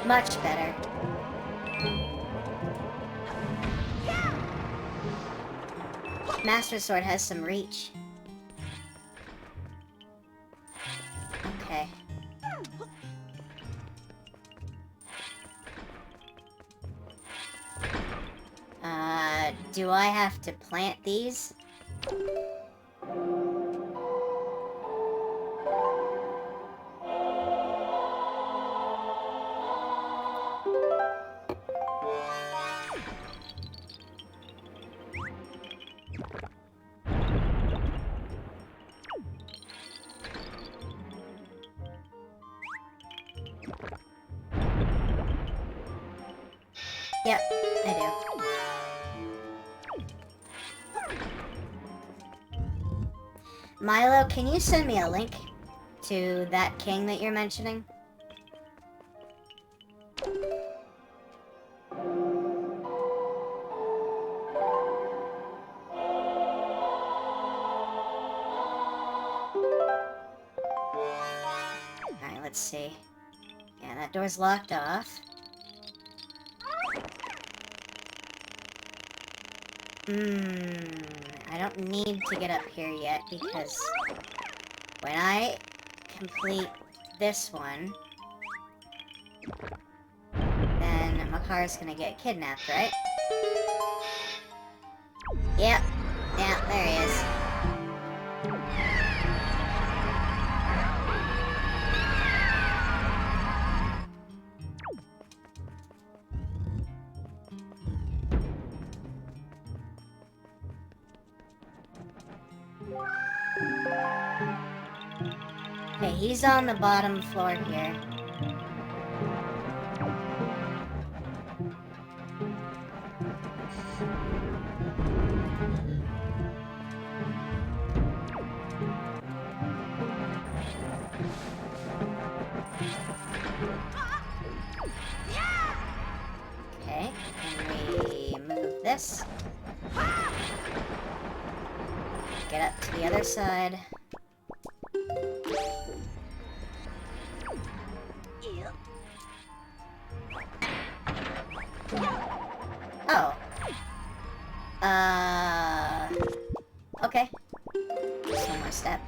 Much better. Master Sword has some reach. Okay. Do I have to plant these? Yep, I do. Milo, can you send me a link to that king that you're mentioning? Alright, let's see. Yeah, that door's locked off. I don't need to get up here yet, because when I complete this one, then Makar's gonna get kidnapped, right? Yep. Yeah, there he is. Okay, he's on the bottom floor here. Okay, and we move this. Get up to the other side. Oh. Okay. Just one more step.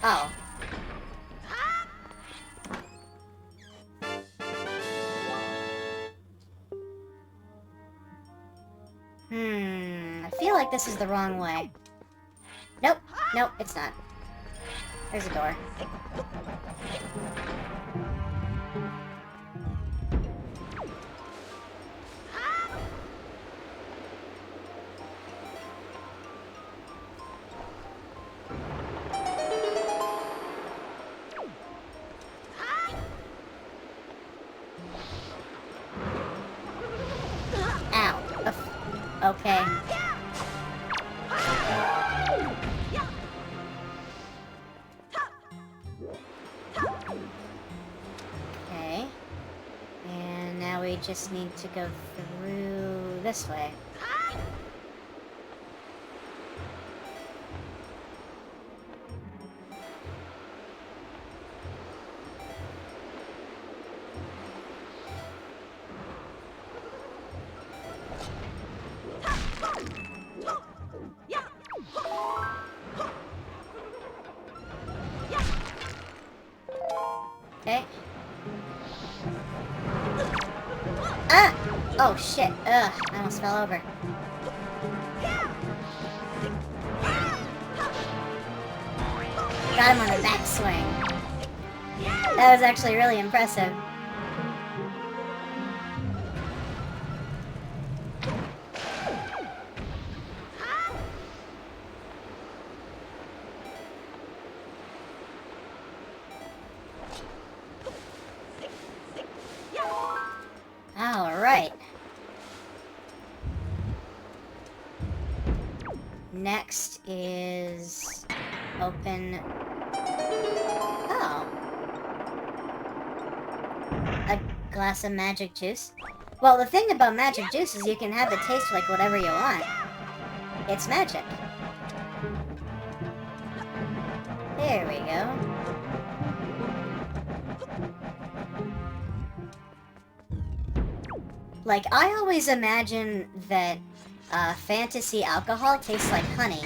Oh. I feel like this is the wrong way. Nope. Nope, it's not. There's a door. Ow. Okay. Okay. And now we just need to go through this way. Okay. Ah! Oh shit. Ugh, I almost fell over. Got him on the backswing. That was actually really impressive. Alright. Next is open. Oh. A glass of magic juice. Well, the thing about magic juice is you can have it taste like whatever you want. It's magic. There we go. Like, I always imagine that fantasy alcohol tastes like honey.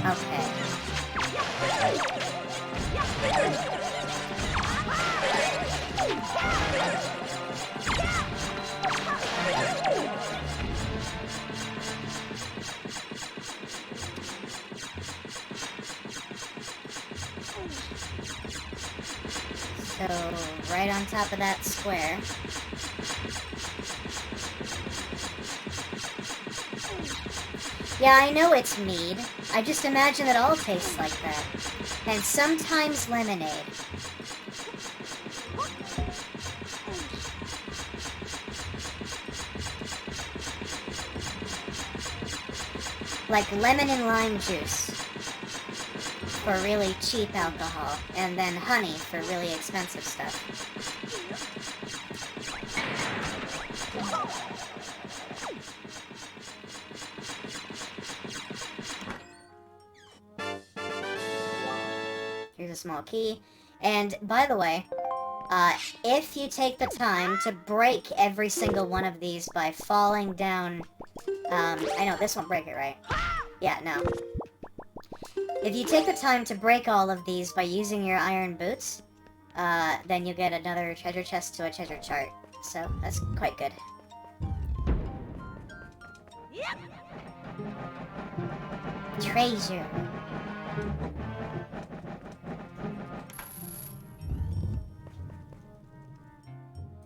Okay. So, right on top of that square. Yeah, I know it's mead. I just imagine it all tastes like that. And sometimes lemonade. Like lemon and lime juice. for really cheap alcohol, and then honey for really expensive stuff. Here's a small key. And, by the way, if you take the time to break every single one of these by falling down... I know, this won't break it, right? Yeah, no. If you take the time to break all of these by using your iron boots, then you get another treasure chest to a treasure chart. So, that's quite good. Yep. Treasure.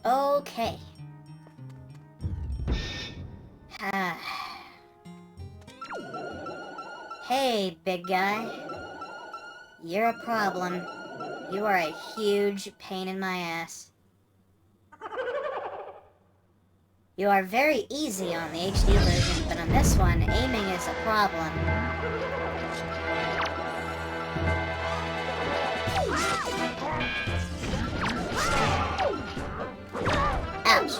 Okay. Hey, big guy. You're a problem. You are a huge pain in my ass. You are very easy on the HD version, but on this one, aiming is a problem. Ouch.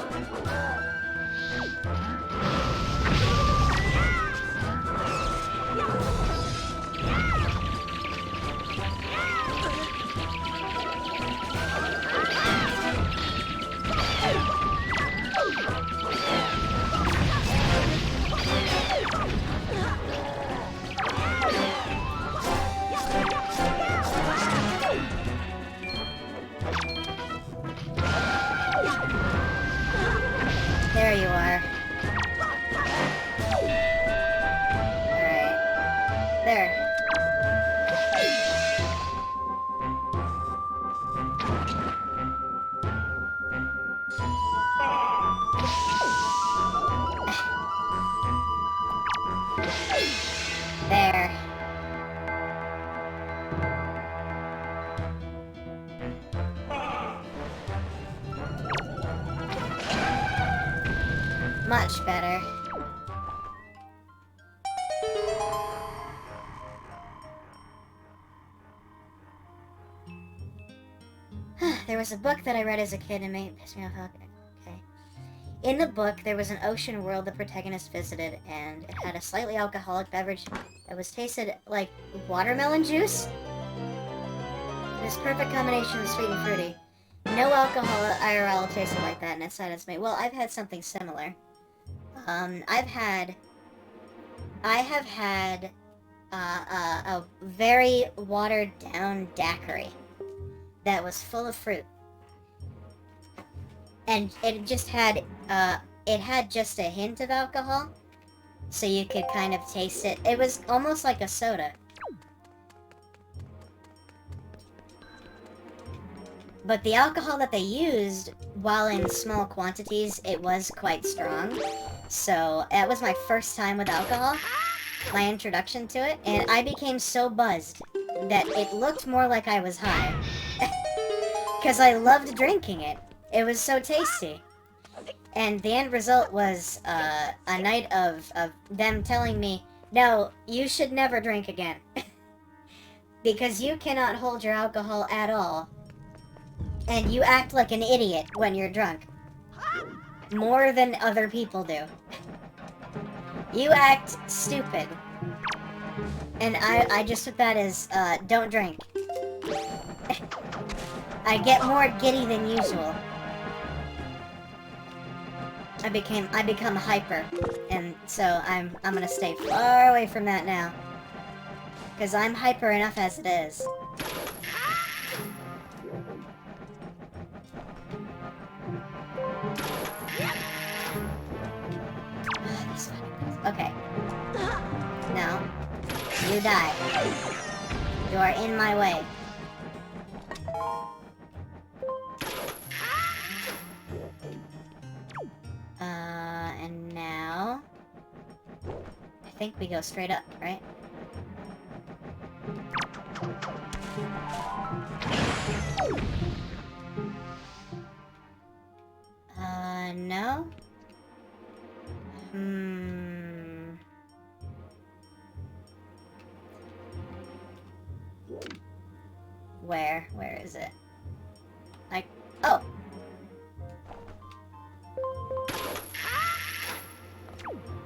There you are. Alright. There. There. Much better. There was a book that I read as a kid and it pissed me off. Okay. In the book, there was an ocean world the protagonist visited, and it had a slightly alcoholic beverage that was tasted like watermelon juice. This perfect combination of sweet and fruity. No alcohol IRL tasted like that, and it saddens me. Well, I've had something similar. I have had a very watered down daiquiri that was full of fruit, and it just had just a hint of alcohol, so you could kind of taste it. It was almost like a soda. But the alcohol that they used, while in small quantities, it was quite strong. So that was my first time with alcohol, my introduction to it, and I became so buzzed that it looked more like I was high. Because I loved drinking it. It was so tasty. And the end result was a night of them telling me, no, you should never drink again. Because you cannot hold your alcohol at all. And you act like an idiot when you're drunk. More than other people do. You act stupid. And I just took that as, don't drink. I get more giddy than usual. I become hyper. And so I'm gonna stay far away from that now. Because I'm hyper enough as it is. Okay. Now, you die. You are in my way. And now... I think we go straight up, right? No? Where? Where is it? Like, oh!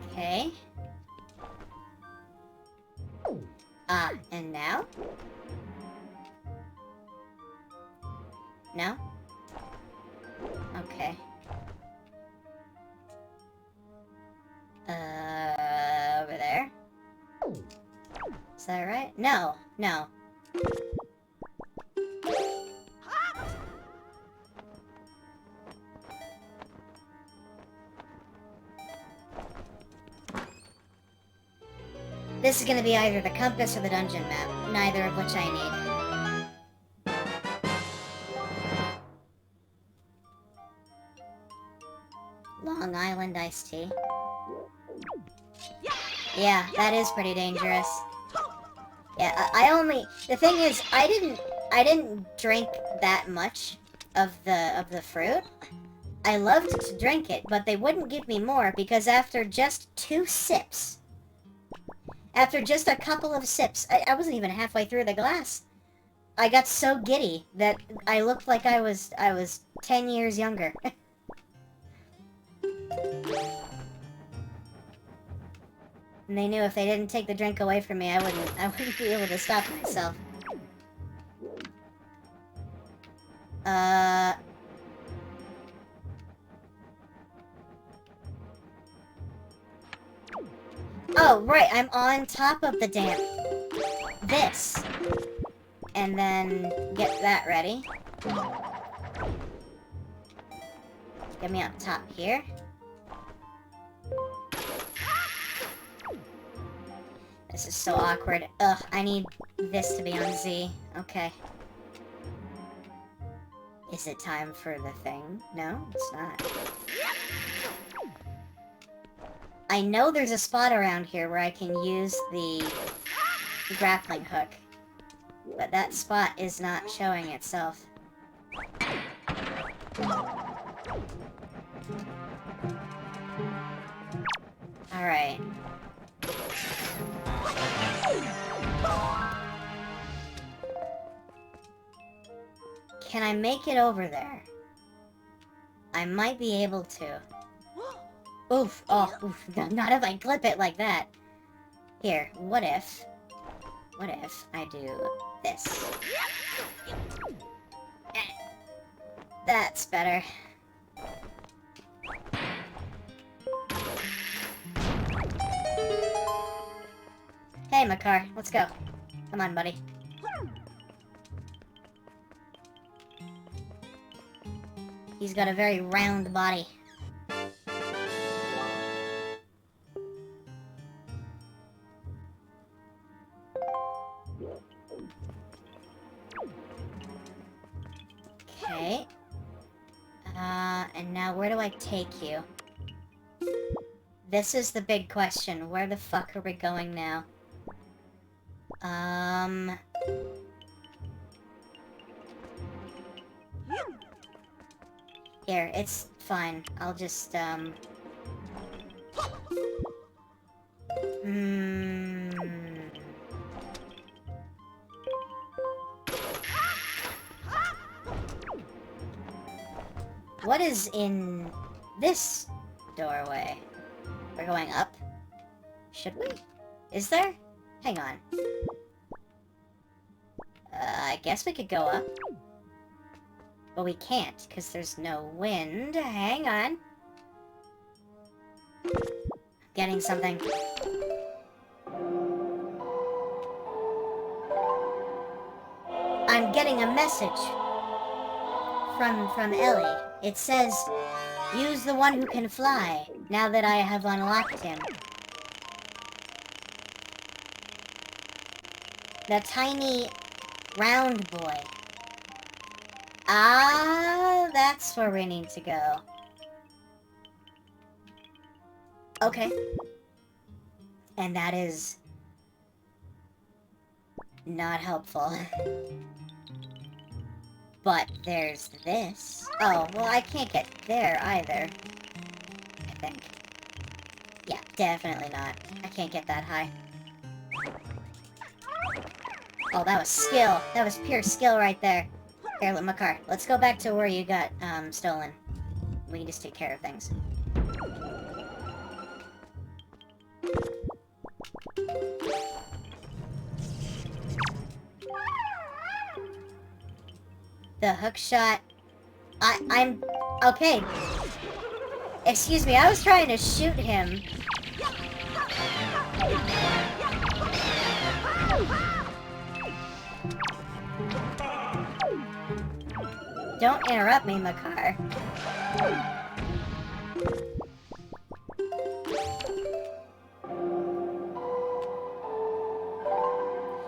Okay. Ah, and now? No? Okay. Over there? Is that right? No, no. This is gonna be either the compass or the dungeon map, neither of which I need. Long Island iced tea. Yeah, that is pretty dangerous. Yeah, I only... The thing is, I didn't drink that much of the fruit. I loved to drink it, but they wouldn't give me more because after just 2 sips... After just a couple of sips, I wasn't even halfway through the glass. I got so giddy that I looked like I was 10 years younger. And they knew if they didn't take the drink away from me, I wouldn't be able to stop myself. Oh, right, I'm on top of the damn... This. And then get that ready. Get me up top here. This is so awkward. Ugh, I need this to be on Z. Okay. Is it time for the thing? No, it's not. I know there's a spot around here where I can use the grappling hook. But that spot is not showing itself. Alright. Can I make it over there? I might be able to. Oof. Oh, oof. Not if I clip it like that. Here, what if I do this? That's better. Hey, Makar, let's go. Come on, buddy. He's got a very round body. Okay. And now where do I take you? This is the big question. Where the fuck are we going now? Here, it's fine. I'll just, What is in this doorway? We're going up? Should we? Is there? Hang on. I guess we could go up. But we can't, because there's no wind. Hang on. Getting something. I'm getting a message from Ellie. It says, use the one who can fly, now that I have unlocked him. The tiny round boy. Ah, that's where we need to go. Okay. And that is not helpful. But there's this. Oh, well, I can't get there either. I think. Yeah, definitely not. I can't get that high. Oh, that was skill. That was pure skill right there. Here, Makar, let's go back to where you got, stolen. We can just take care of things. The hook shot... I'm... Okay. Excuse me, I was trying to shoot him. Don't interrupt me, Makar.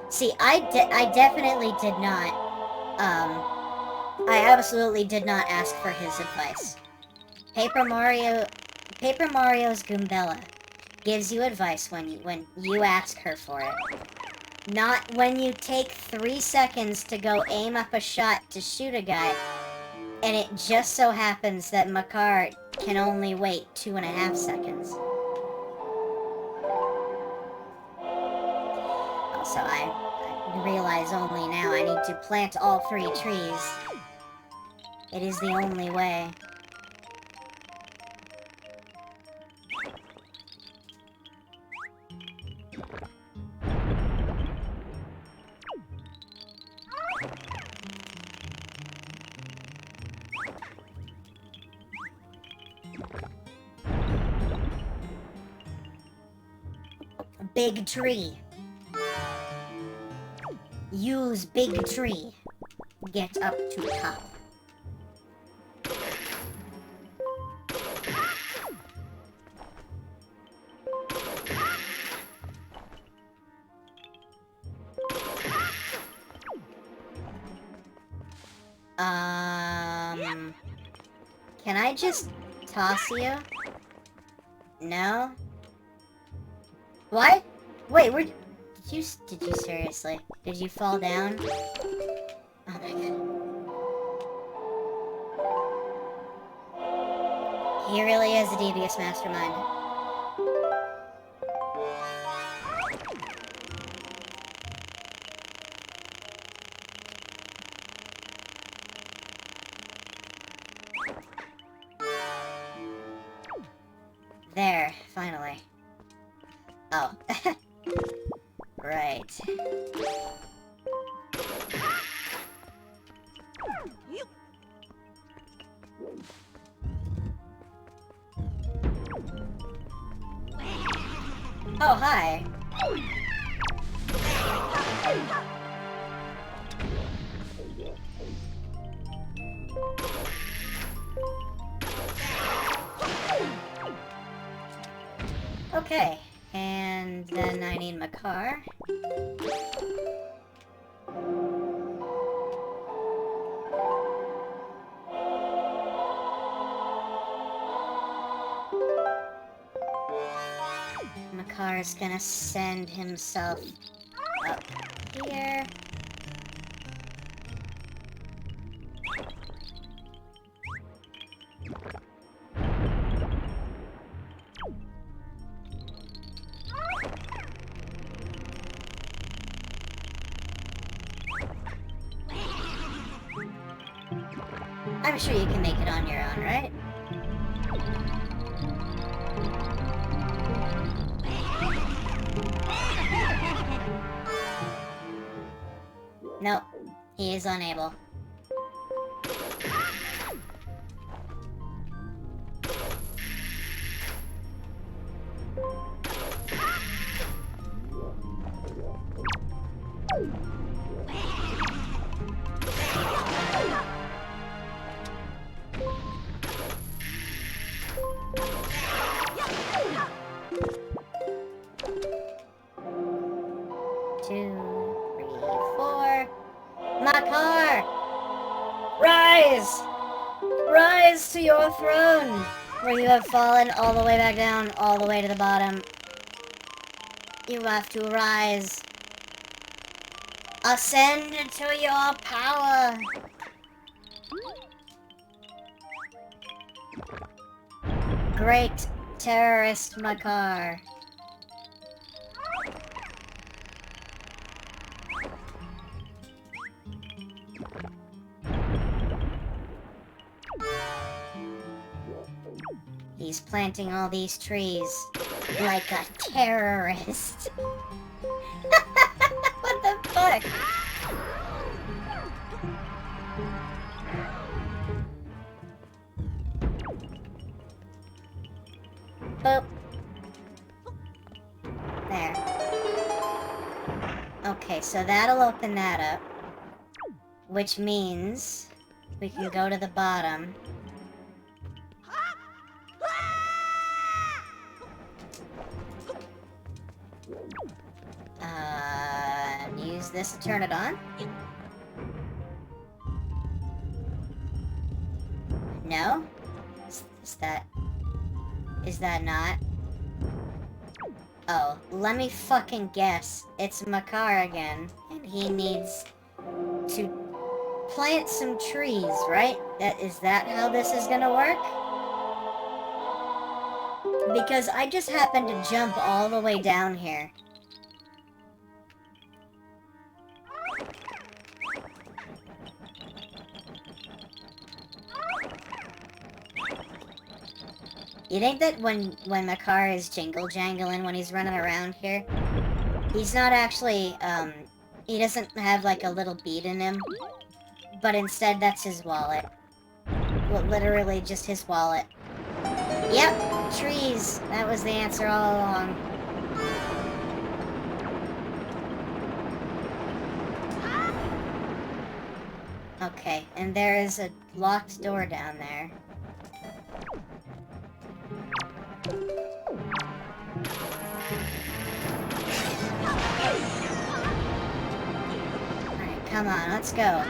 See, I definitely did not, I absolutely did not ask for his advice. Paper Mario's Goombella gives you advice when you ask her for it. Not when you take 3 seconds to go aim up a shot to shoot a guy, and it just so happens that Makar can only wait 2.5 seconds. Also, I realize only now I need to plant all 3 trees. It is the only way. Big tree. Use big tree. Get up to top. Can I just toss you? No? What? Wait, did you seriously? Did you fall down? Oh my god. He really is a devious mastermind. There, finally. Oh. Right. Oh, hi. Okay, and then I need Makar. Makar is gonna send himself up here. I'm sure you can make it on your own, right? Nope, he is unable. Makar! Rise! Rise to your throne! Where you have fallen all the way back down, all the way to the bottom. You have to rise. Ascend to your power! Great terrorist Makar. He's planting all these trees like a terrorist. What the fuck? Boop. There. Okay, so that'll open that up. Which means we can go to the bottom. And use this to turn it on? No? Is that not? Oh, let me fucking guess. It's Makar again, and he needs to plant some trees, right? Is that how this is gonna work? Because I just happened to jump all the way down here. You think that when Makar is jingle-jangling when he's running around here, he's not actually, he doesn't have, like, a little bead in him, but instead that's his wallet. Well, literally just his wallet. Yep, trees. That was the answer all along. Okay, and there is a locked door down there. Alright, come on, let's go.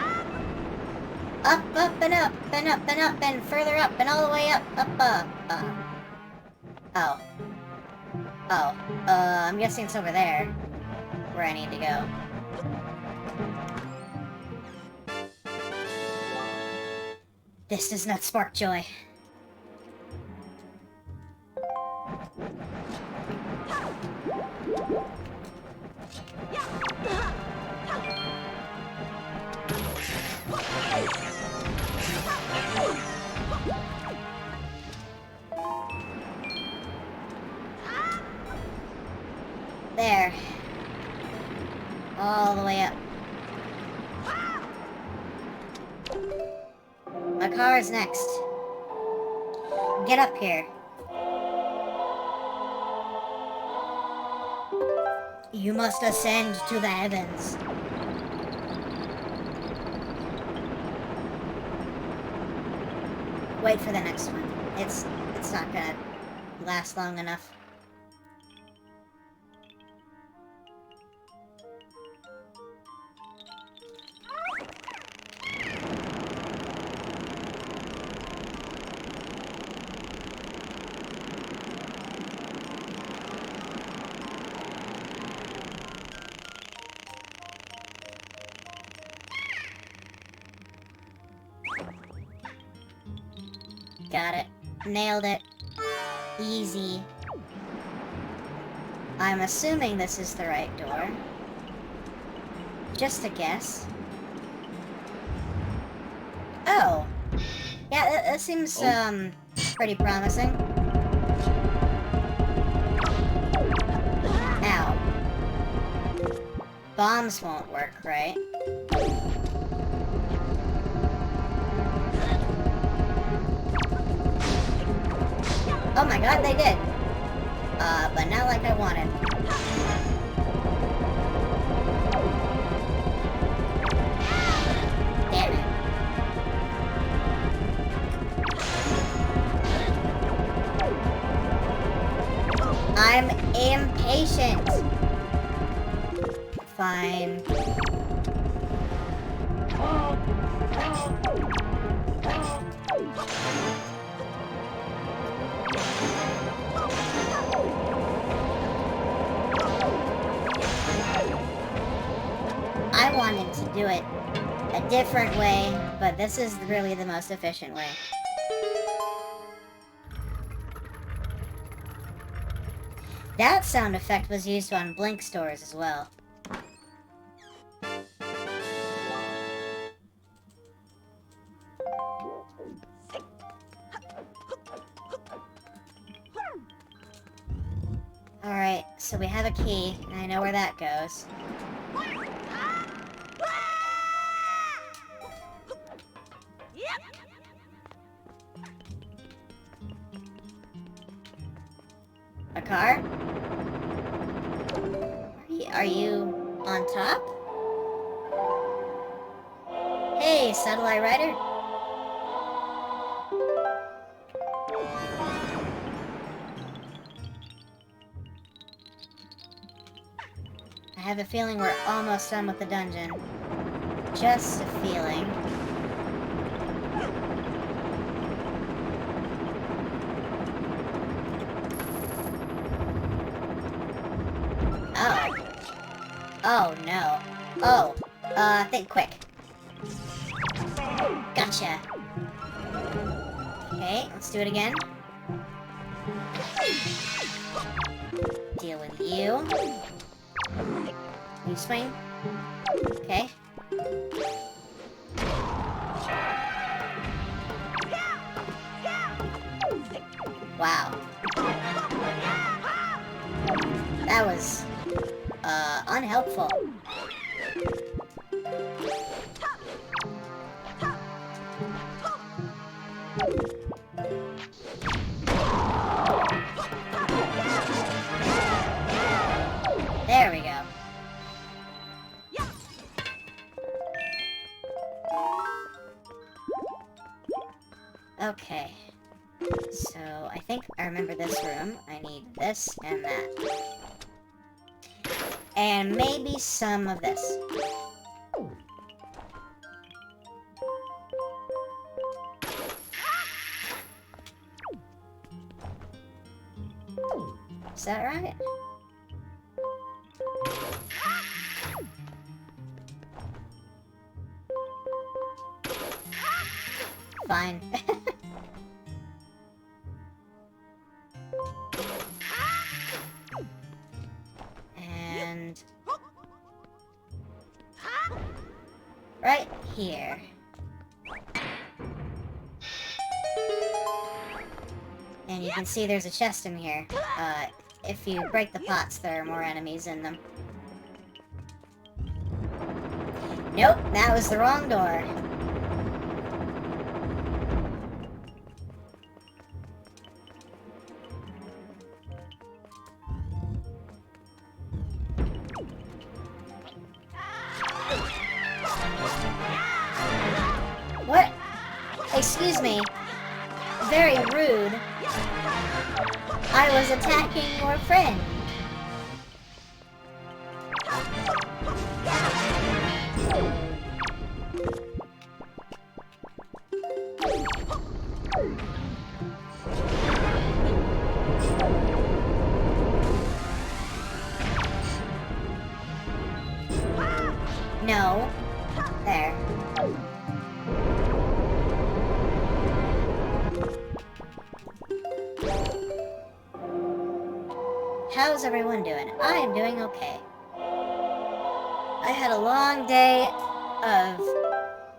Up, up, and up, and up, and up, and further up, and all the way up, up. Oh. Oh. I'm guessing it's over there, where I need to go. This does not spark joy. There. All the way up. My car is next. Get up here. You must ascend to the heavens. Wait for the next one. It's not gonna last long enough. Got it. Nailed it. Easy. I'm assuming this is the right door. Just a guess. Oh. Yeah, that seems, pretty promising. Ow. Bombs won't work, right? Oh my god, they did! But not like I wanted. Damn it. I'm impatient! Fine. I wanted to do it a different way, but this is really the most efficient way. That sound effect was used on Blink stores as well. So we have a key, and I know where that goes. A car? Are you on top? Hey, satellite rider. I have a feeling we're almost done with the dungeon. Just a feeling. Oh. Oh, no. Oh. Think quick. Gotcha. Okay, let's do it again. Deal with you. You swing. Okay. Wow. That was, unhelpful. There we go. Okay. So, I think I remember this room. I need this and that. And maybe some of this. Is that right? Fine. And... right here. And you can see there's a chest in here. If you break the pots, there are more enemies in them. Nope, that was the wrong door. What? Excuse me. Very rude. I was attacking your friend. No. There. How's everyone doing? I am doing okay. I had a long day of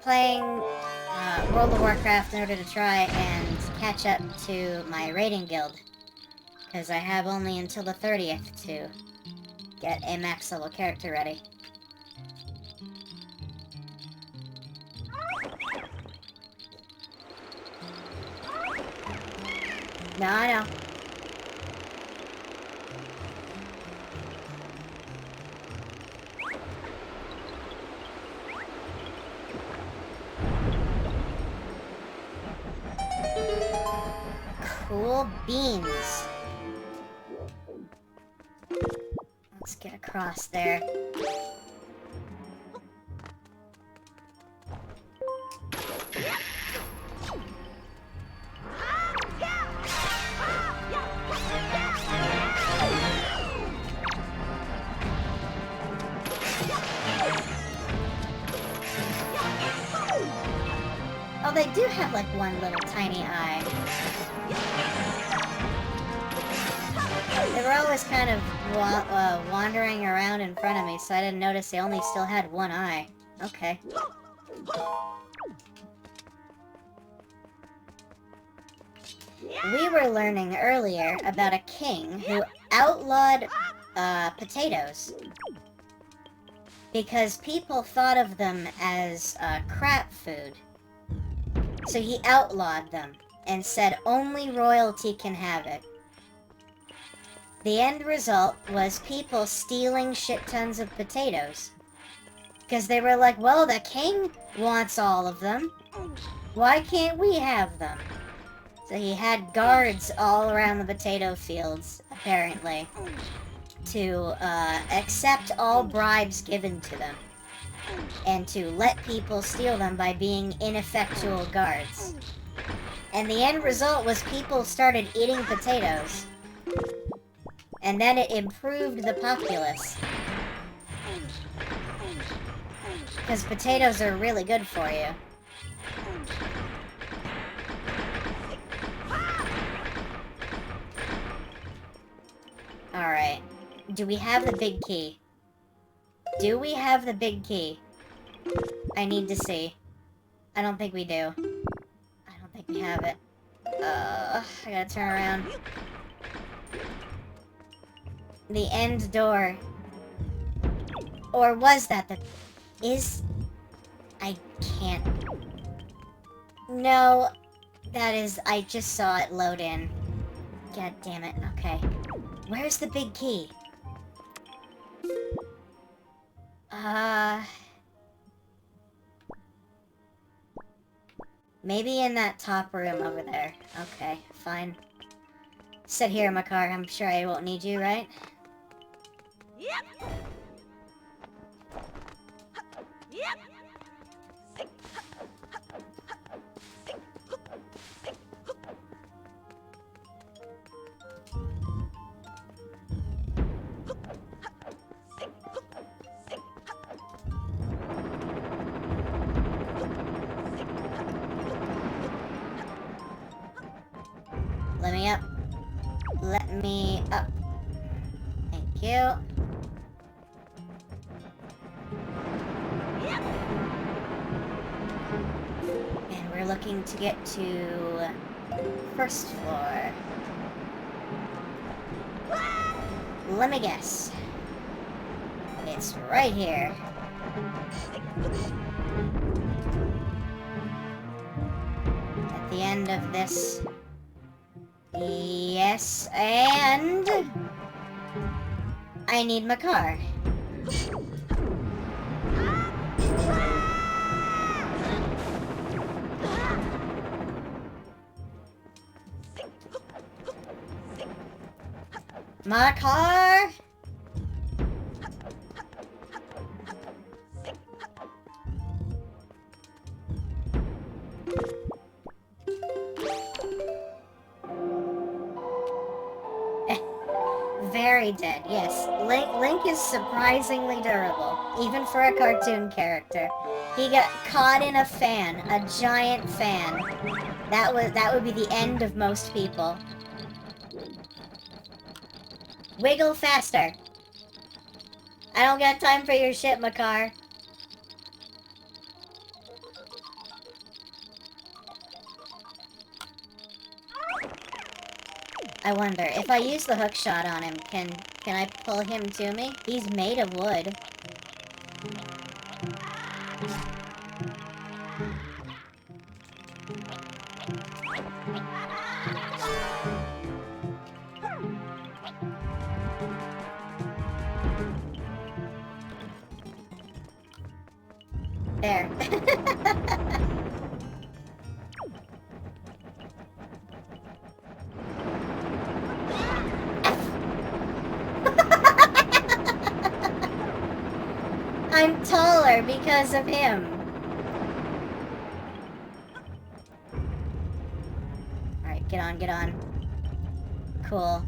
playing World of Warcraft in order to try and catch up to my raiding guild. Because I have only until the 30th to get a max level character ready. No, I know. Cool beans. Let's get across there. Oh, they do have like one little tiny eye. They were always kind of wandering around in front of me, so I didn't notice they only still had one eye. Okay. We were learning earlier about a king who outlawed potatoes. Because people thought of them as crap food. So he outlawed them and said only royalty can have it. The end result was people stealing shit tons of potatoes. Because they were like, well, the king wants all of them. Why can't we have them? So he had guards all around the potato fields, apparently, to accept all bribes given to them. And to let people steal them by being ineffectual guards. And the end result was people started eating potatoes. And then it improved the populace. Because potatoes are really good for you. Alright. Do we have the big key? Do we have the big key? I need to see. I don't think we do. I don't think we have it. I gotta turn around. The end door. Or was that the... I can't... No. That is... I just saw it load in. God damn it. Okay. Where's the big key? Maybe in that top room over there. Okay, fine. Sit here, Makar. I'm sure I won't need you, right? Yep. Yep. Let me up. Let me up. Thank you. And we're looking to get to first floor. Let me guess. It's right here. At the end of this. Yes, and... I need my car. My car! Very dead, yes. Link is surprisingly durable, even for a cartoon character. He got caught in a fan, a giant fan. That would be the end of most people. Wiggle faster. I don't got time for your shit, Makar. I wonder, if I use the hook shot on him, can I pull him to me? He's made of wood. There. I'm taller because of him. Alright, get on, get on. Cool.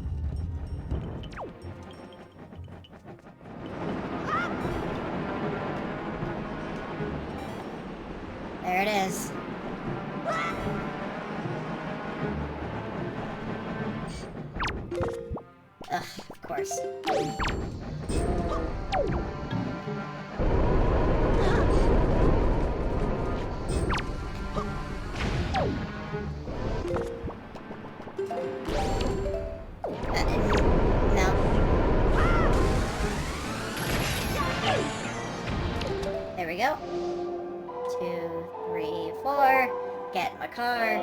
There it is. Ugh, of course. No. before. Get in my car.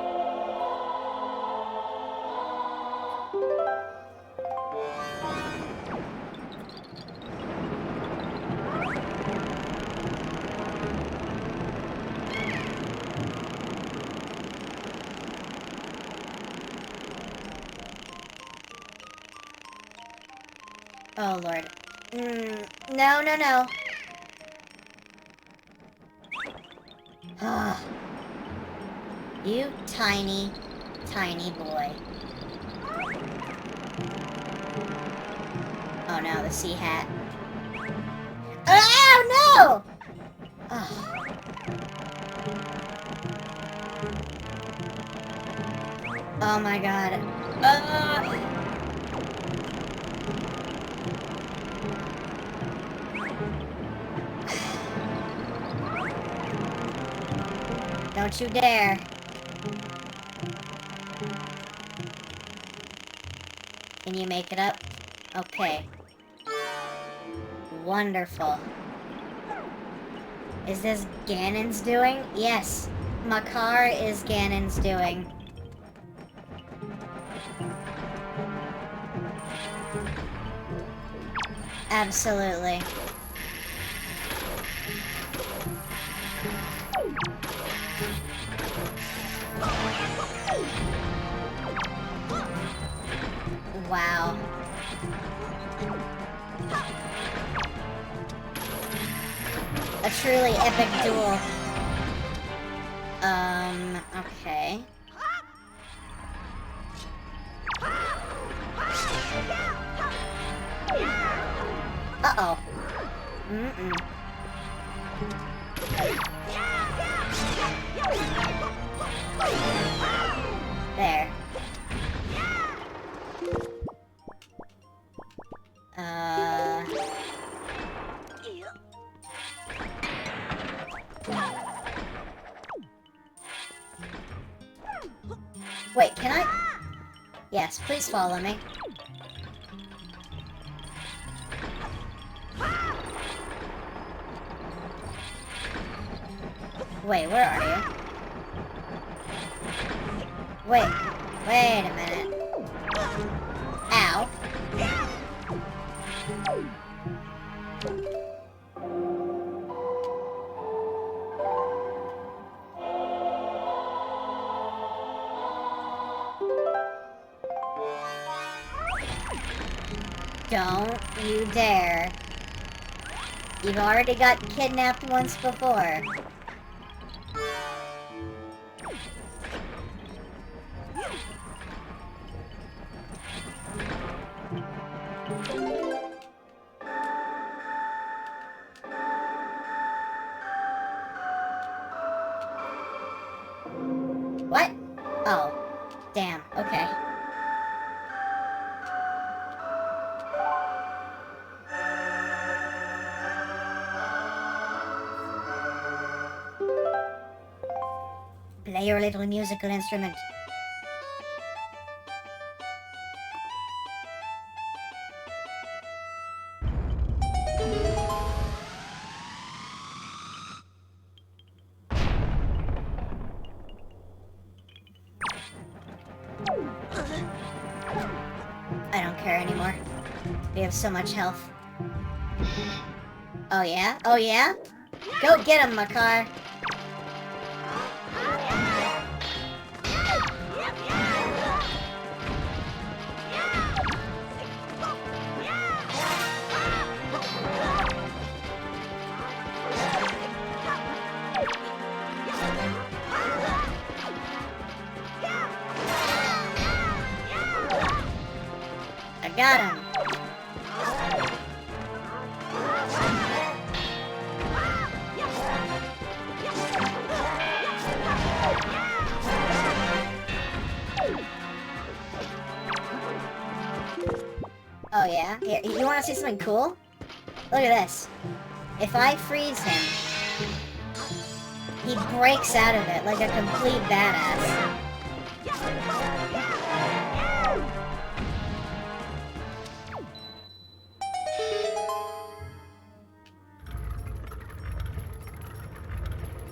Oh, Lord. No, no, no. You tiny, tiny boy. Oh no, the sea hat. Oh no! Oh. Oh my god. Don't you dare. Can you make it up? Okay. Wonderful. Is this Ganon's doing? Yes. My car is Ganon's doing. Absolutely. Wow. A truly epic duel. Okay. Uh-oh. There. Wait, can I? Yes, please follow me. Wait, where are you? Wait a minute. Ow. Don't you dare. You've already got kidnapped once before. What? Oh. Damn. Okay. Play your little musical instrument. I don't care anymore. We have so much health. Oh yeah? Oh yeah? Go get him, Makar! I got him! Oh yeah? Here, you wanna see something cool? Look at this. If I freeze him, he breaks out of it like a complete badass.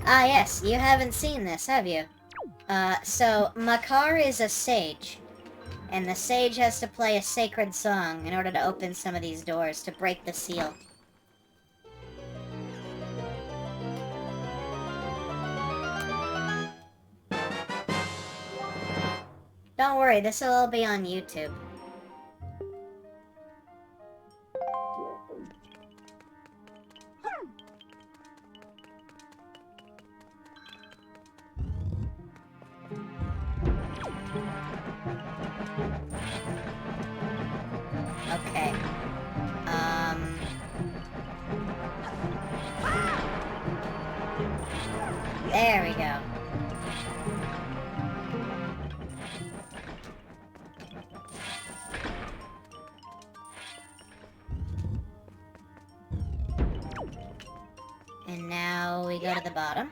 Ah, yes, you haven't seen this, have you? So, Makar is a sage. And the sage has to play a sacred song in order to open some of these doors, to break the seal. Don't worry, this will all be on YouTube. Okay. There we go. And now we go to the bottom.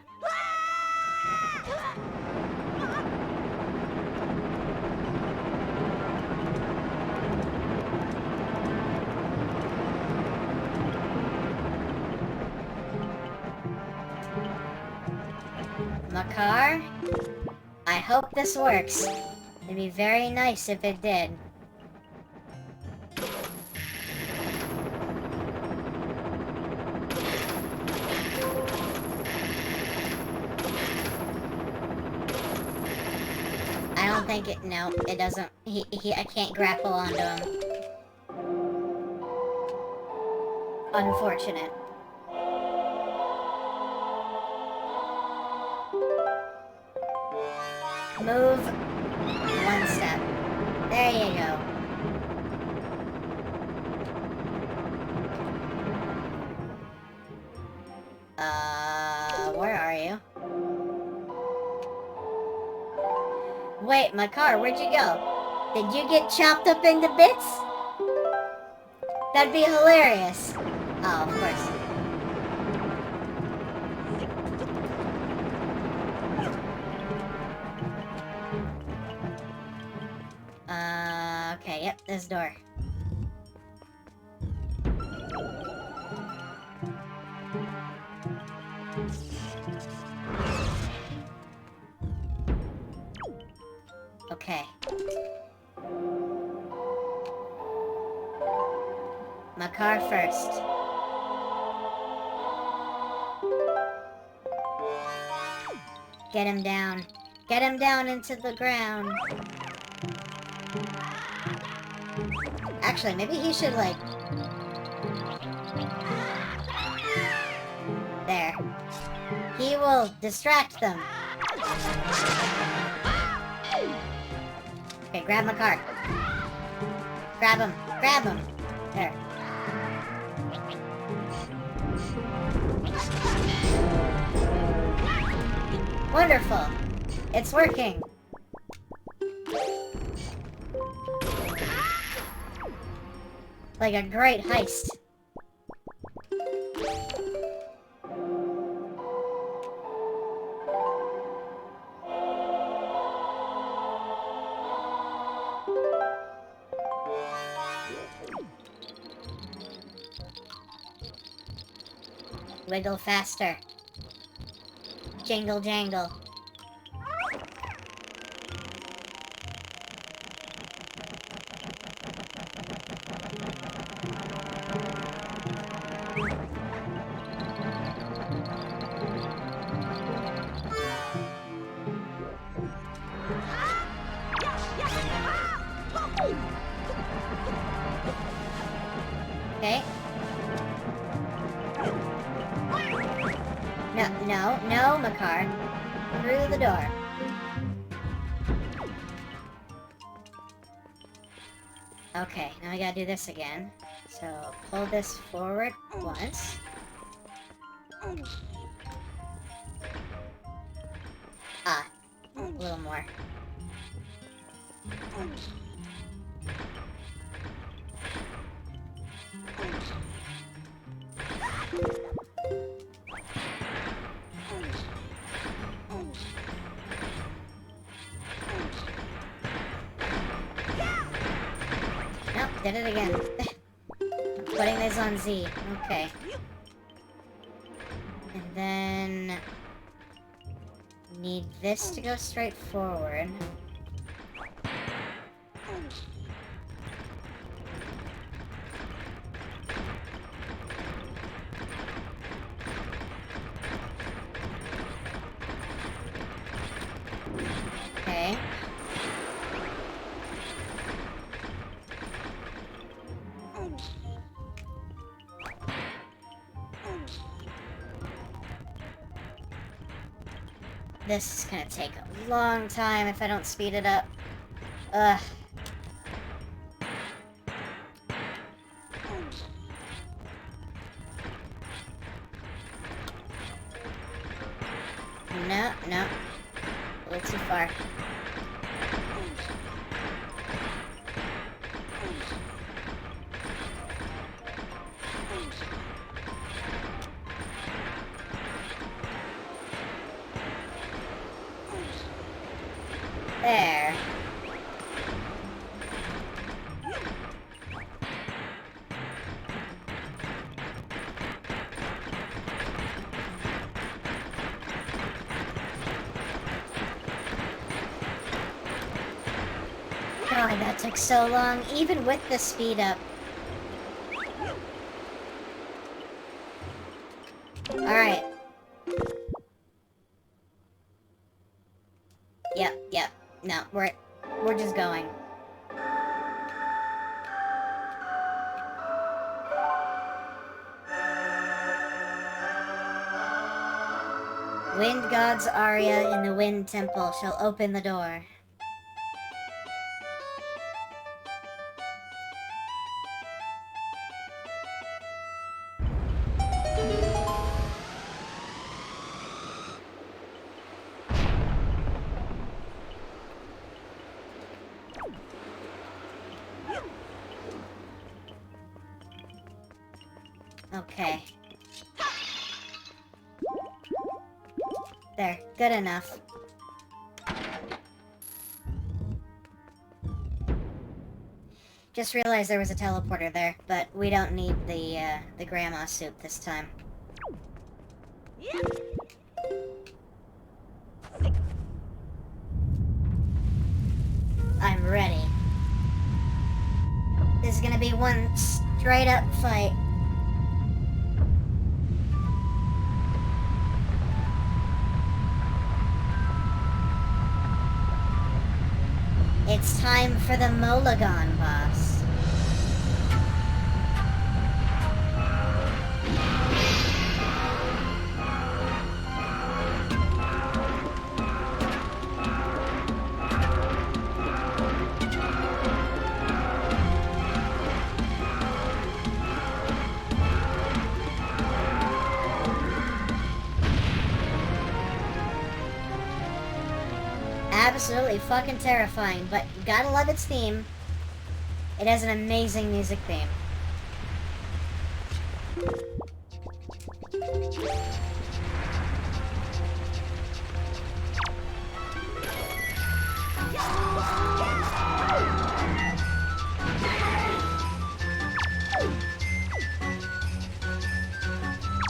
Makar, I hope this works. It'd be very nice if it did. I don't think it, no, it doesn't, I can't grapple onto him. Unfortunate. Move one step. There you go. Where are you? Wait, Makar, where'd you go? Did you get chopped up into bits? That'd be hilarious. Oh, of course. Okay, yep, this door. Okay. Makar first. Get him down. Get him down into the ground. Actually, maybe he should, like... There. He will distract them. Okay, grab Makar. Grab him. Grab him. There. Wonderful. It's working. Like a great heist. Wiggle faster. Jingle jangle. Okay. No, Makar. Through the door. Okay, now I gotta do this again. So, pull this forward once. Ah, a little more. Nope, did it again. I'm putting this on Z. Okay. And then... Need this to go straight forward. Okay. This is gonna take a long time if I don't speed it up. Ugh. No, no. A little too far. There. God, that took so long, even with the speed up. Alright. Yep. No, we're just going. Wind God's aria in the Wind Temple shall open the door. Okay. There, good enough. Just realized there was a teleporter there, but we don't need the grandma soup this time. Yep. I'm ready. This is gonna be one straight up fight. It's time for the Molagon boss. Absolutely fucking terrifying, but you gotta love its theme. It has an amazing music theme.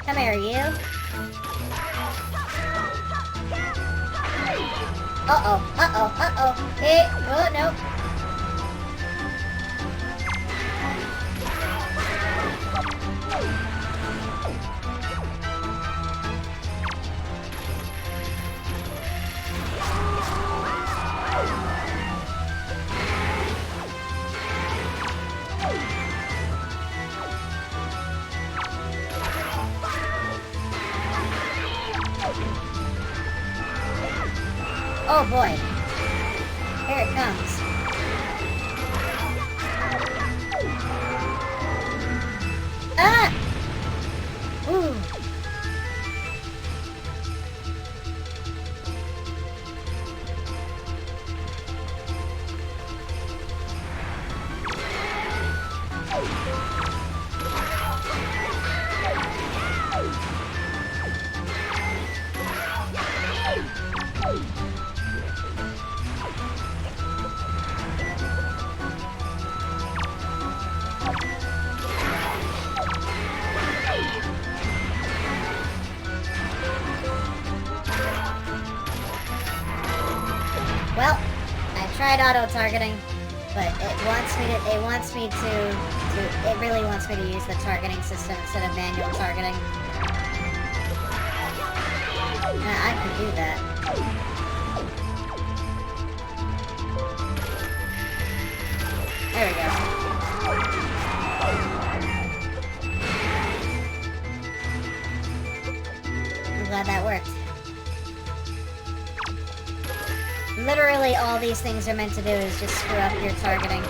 Come here, you. Uh-oh. Hey, oh, no. Oh boy. Here it comes. Ah! Ooh. Well, I tried auto-targeting, but it really wants me to use the targeting system instead of manual targeting. I can do that. There we go. I'm glad that worked. Literally all these things are meant to do is just screw up your targeting.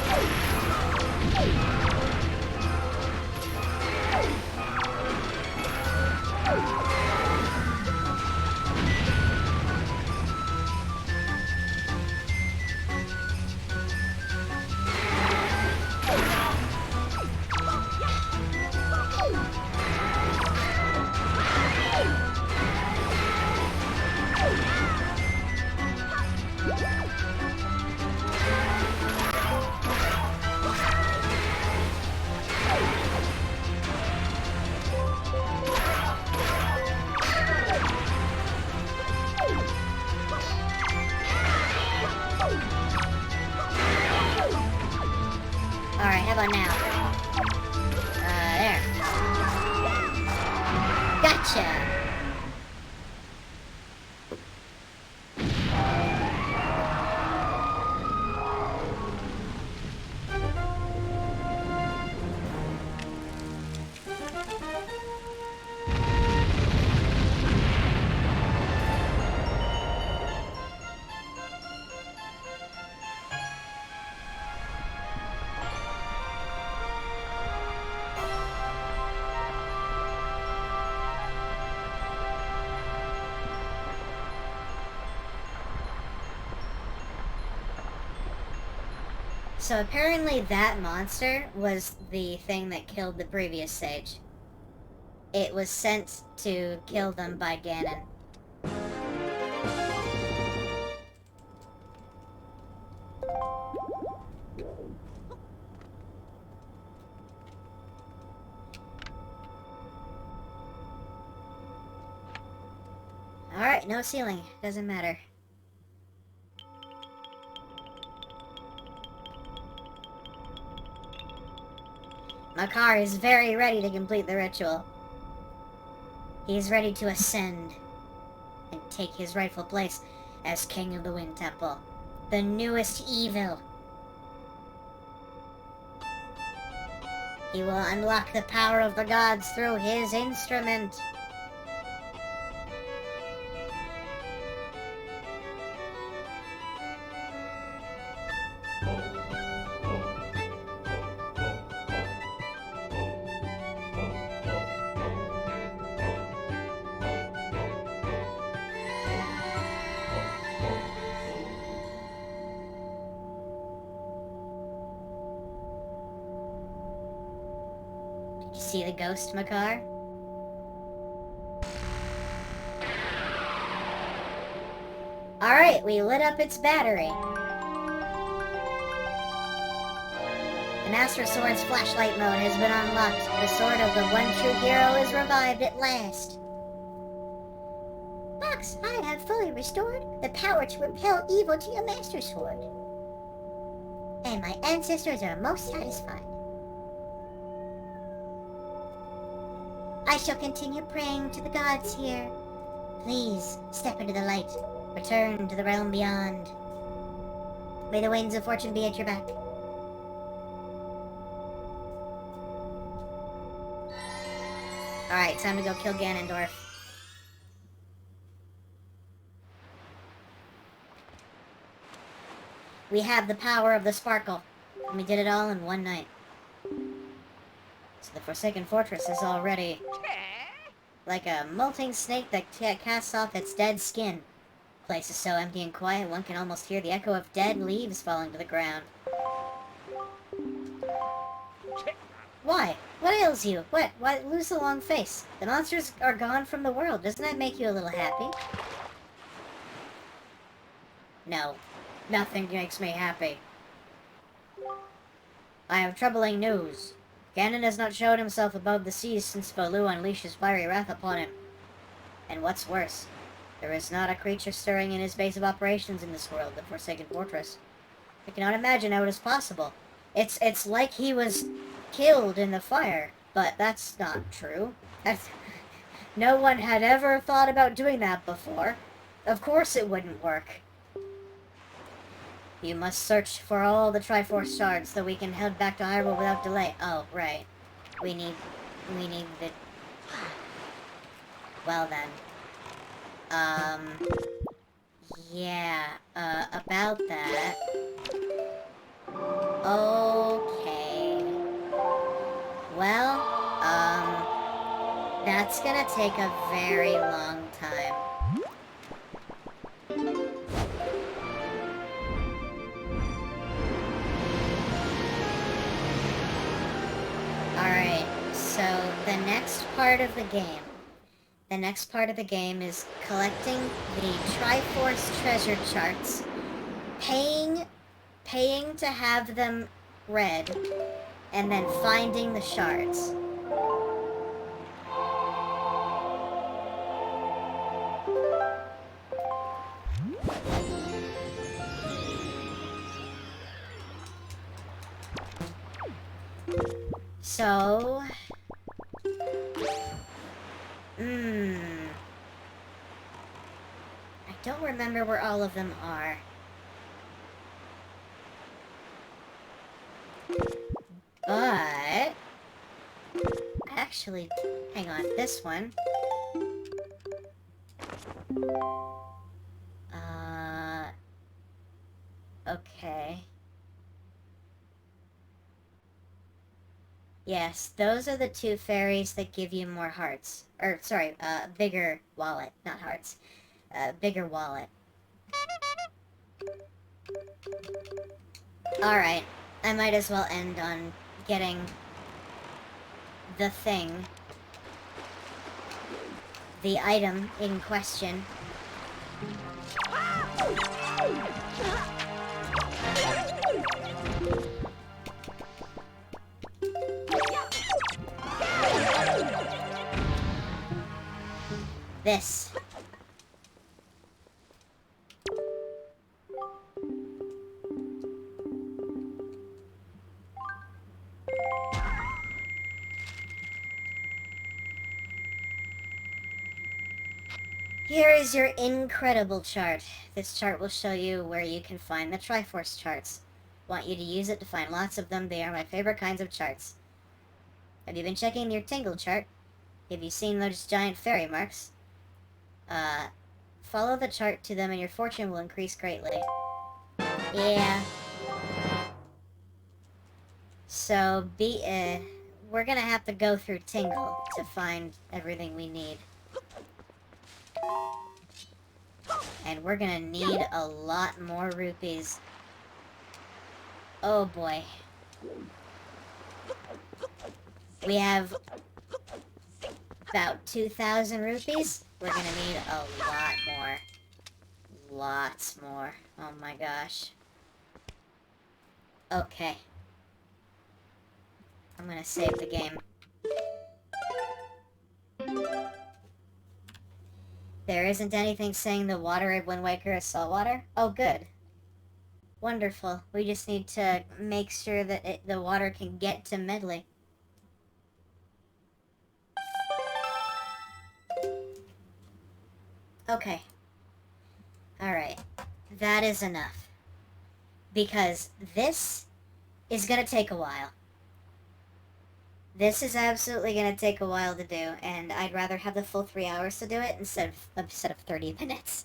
Alright, how about now? There. Gotcha! So apparently that monster was the thing that killed the previous sage. It was sent to kill them by Ganon. Alright, no ceiling. Doesn't matter. Makar is very ready to complete the ritual. He is ready to ascend and take his rightful place as King of the Wind Temple. The newest evil. He will unlock the power of the gods through his instrument. Did you see the ghost, Makar? Alright, we lit up its battery. The Master Sword's flashlight mode has been unlocked. The sword of the one true hero is revived at last. Box, I have fully restored the power to repel evil to your Master Sword. And my ancestors are most satisfied. I shall continue praying to the gods here. Please, step into the light. Return to the realm beyond. May the winds of fortune be at your back. Alright, time to go kill Ganondorf. We have the power of the sparkle, and we did it all in one night. So the Forsaken Fortress is already like a molting snake that casts off its dead skin. The place is so empty and quiet, one can almost hear the echo of dead leaves falling to the ground. Why? What ails you? What? Why lose the long face? The monsters are gone from the world. Doesn't that make you a little happy? No. Nothing makes me happy. I have troubling news. Ganon has not shown himself above the seas since Baloo unleashed his fiery wrath upon him. And what's worse, There is not a creature stirring in his base of operations in this world, the Forsaken Fortress. I cannot imagine how it is possible. It's like he was killed in the fire, but that's not true. No one had ever thought about doing that before. Of course it wouldn't work. You must search for all the Triforce shards so we can head back to Hyrule without delay. Oh, right. We need the... Well then. Yeah, about that. Okay. Well, that's gonna take a very long time. Alright, so the next part of the game. The next part of the game is collecting the Triforce treasure charts, paying to have them read, and then finding the shards. So... I don't remember where all of them are. But... Actually, hang on, this one. Okay. Yes, those are the two fairies that give you more hearts. Or, sorry, bigger wallet, not hearts. Bigger wallet. Alright, I might as well end on getting the thing. The item in question. This. Here is your incredible chart. This chart will show you where you can find the Triforce charts. Want you to use it to find lots of them. They are my favorite kinds of charts. Have you been checking your Tingle chart? Have you seen those giant fairy marks? Follow the chart to them and your fortune will increase greatly. Yeah. So, we're gonna have to go through Tingle to find everything we need. And we're gonna need a lot more rupees. Oh boy. We have about 2,000 rupees. We're gonna need a lot more. Lots more. Oh my gosh. Okay. I'm gonna save the game. There isn't anything saying the water at Wind Waker is saltwater? Oh, good. Wonderful. We just need to make sure that the water can get to Medley. Okay. Alright. That is enough. Because this is gonna take a while. This is absolutely gonna take a while to do, and I'd rather have the full 3 hours to do it instead of 30 minutes.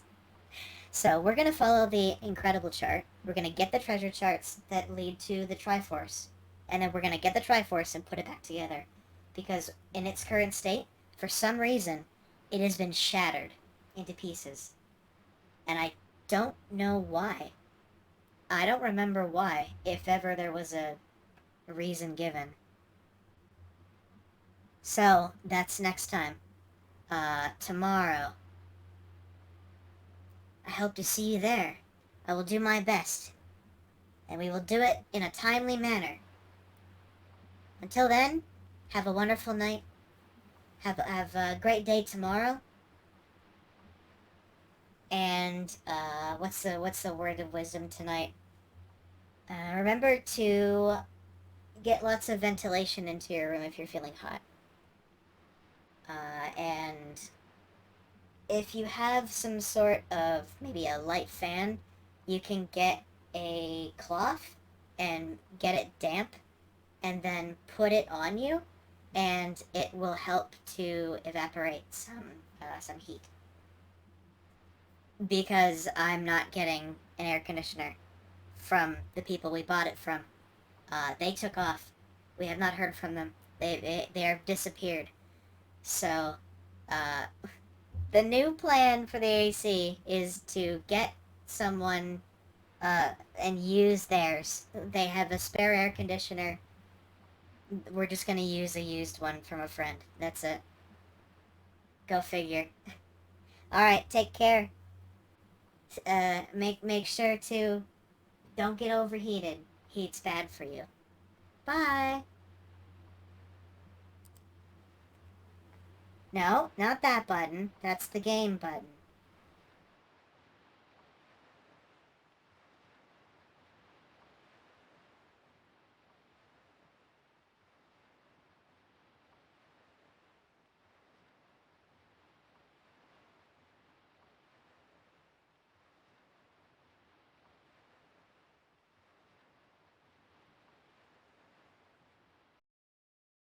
So we're gonna follow the incredible chart. We're gonna get the treasure charts that lead to the Triforce. And then we're gonna get the Triforce and put it back together. Because in its current state, for some reason, it has been shattered into pieces. And I don't know why. I don't remember why, if ever there was a reason given. So, that's next time. Tomorrow. I hope to see you there. I will do my best. And we will do it in a timely manner. Until then, have a wonderful night. Have a great day tomorrow. And what's the word of wisdom tonight? Remember to get lots of ventilation into your room if you're feeling hot. And if you have some sort of maybe a light fan, you can get a cloth and get it damp and then put it on you, and it will help to evaporate some heat. Because I'm not getting an air conditioner from the people we bought it from. They took off. We have not heard from them. They are disappeared. So, uh, the new plan for the AC is to get someone and use theirs. They have a spare air conditioner. We're just gonna use a used one from a friend. That's it. Go figure. Alright, take care. Make sure to don't get overheated. Heat's bad for you. Bye. No, not that button. That's the game button.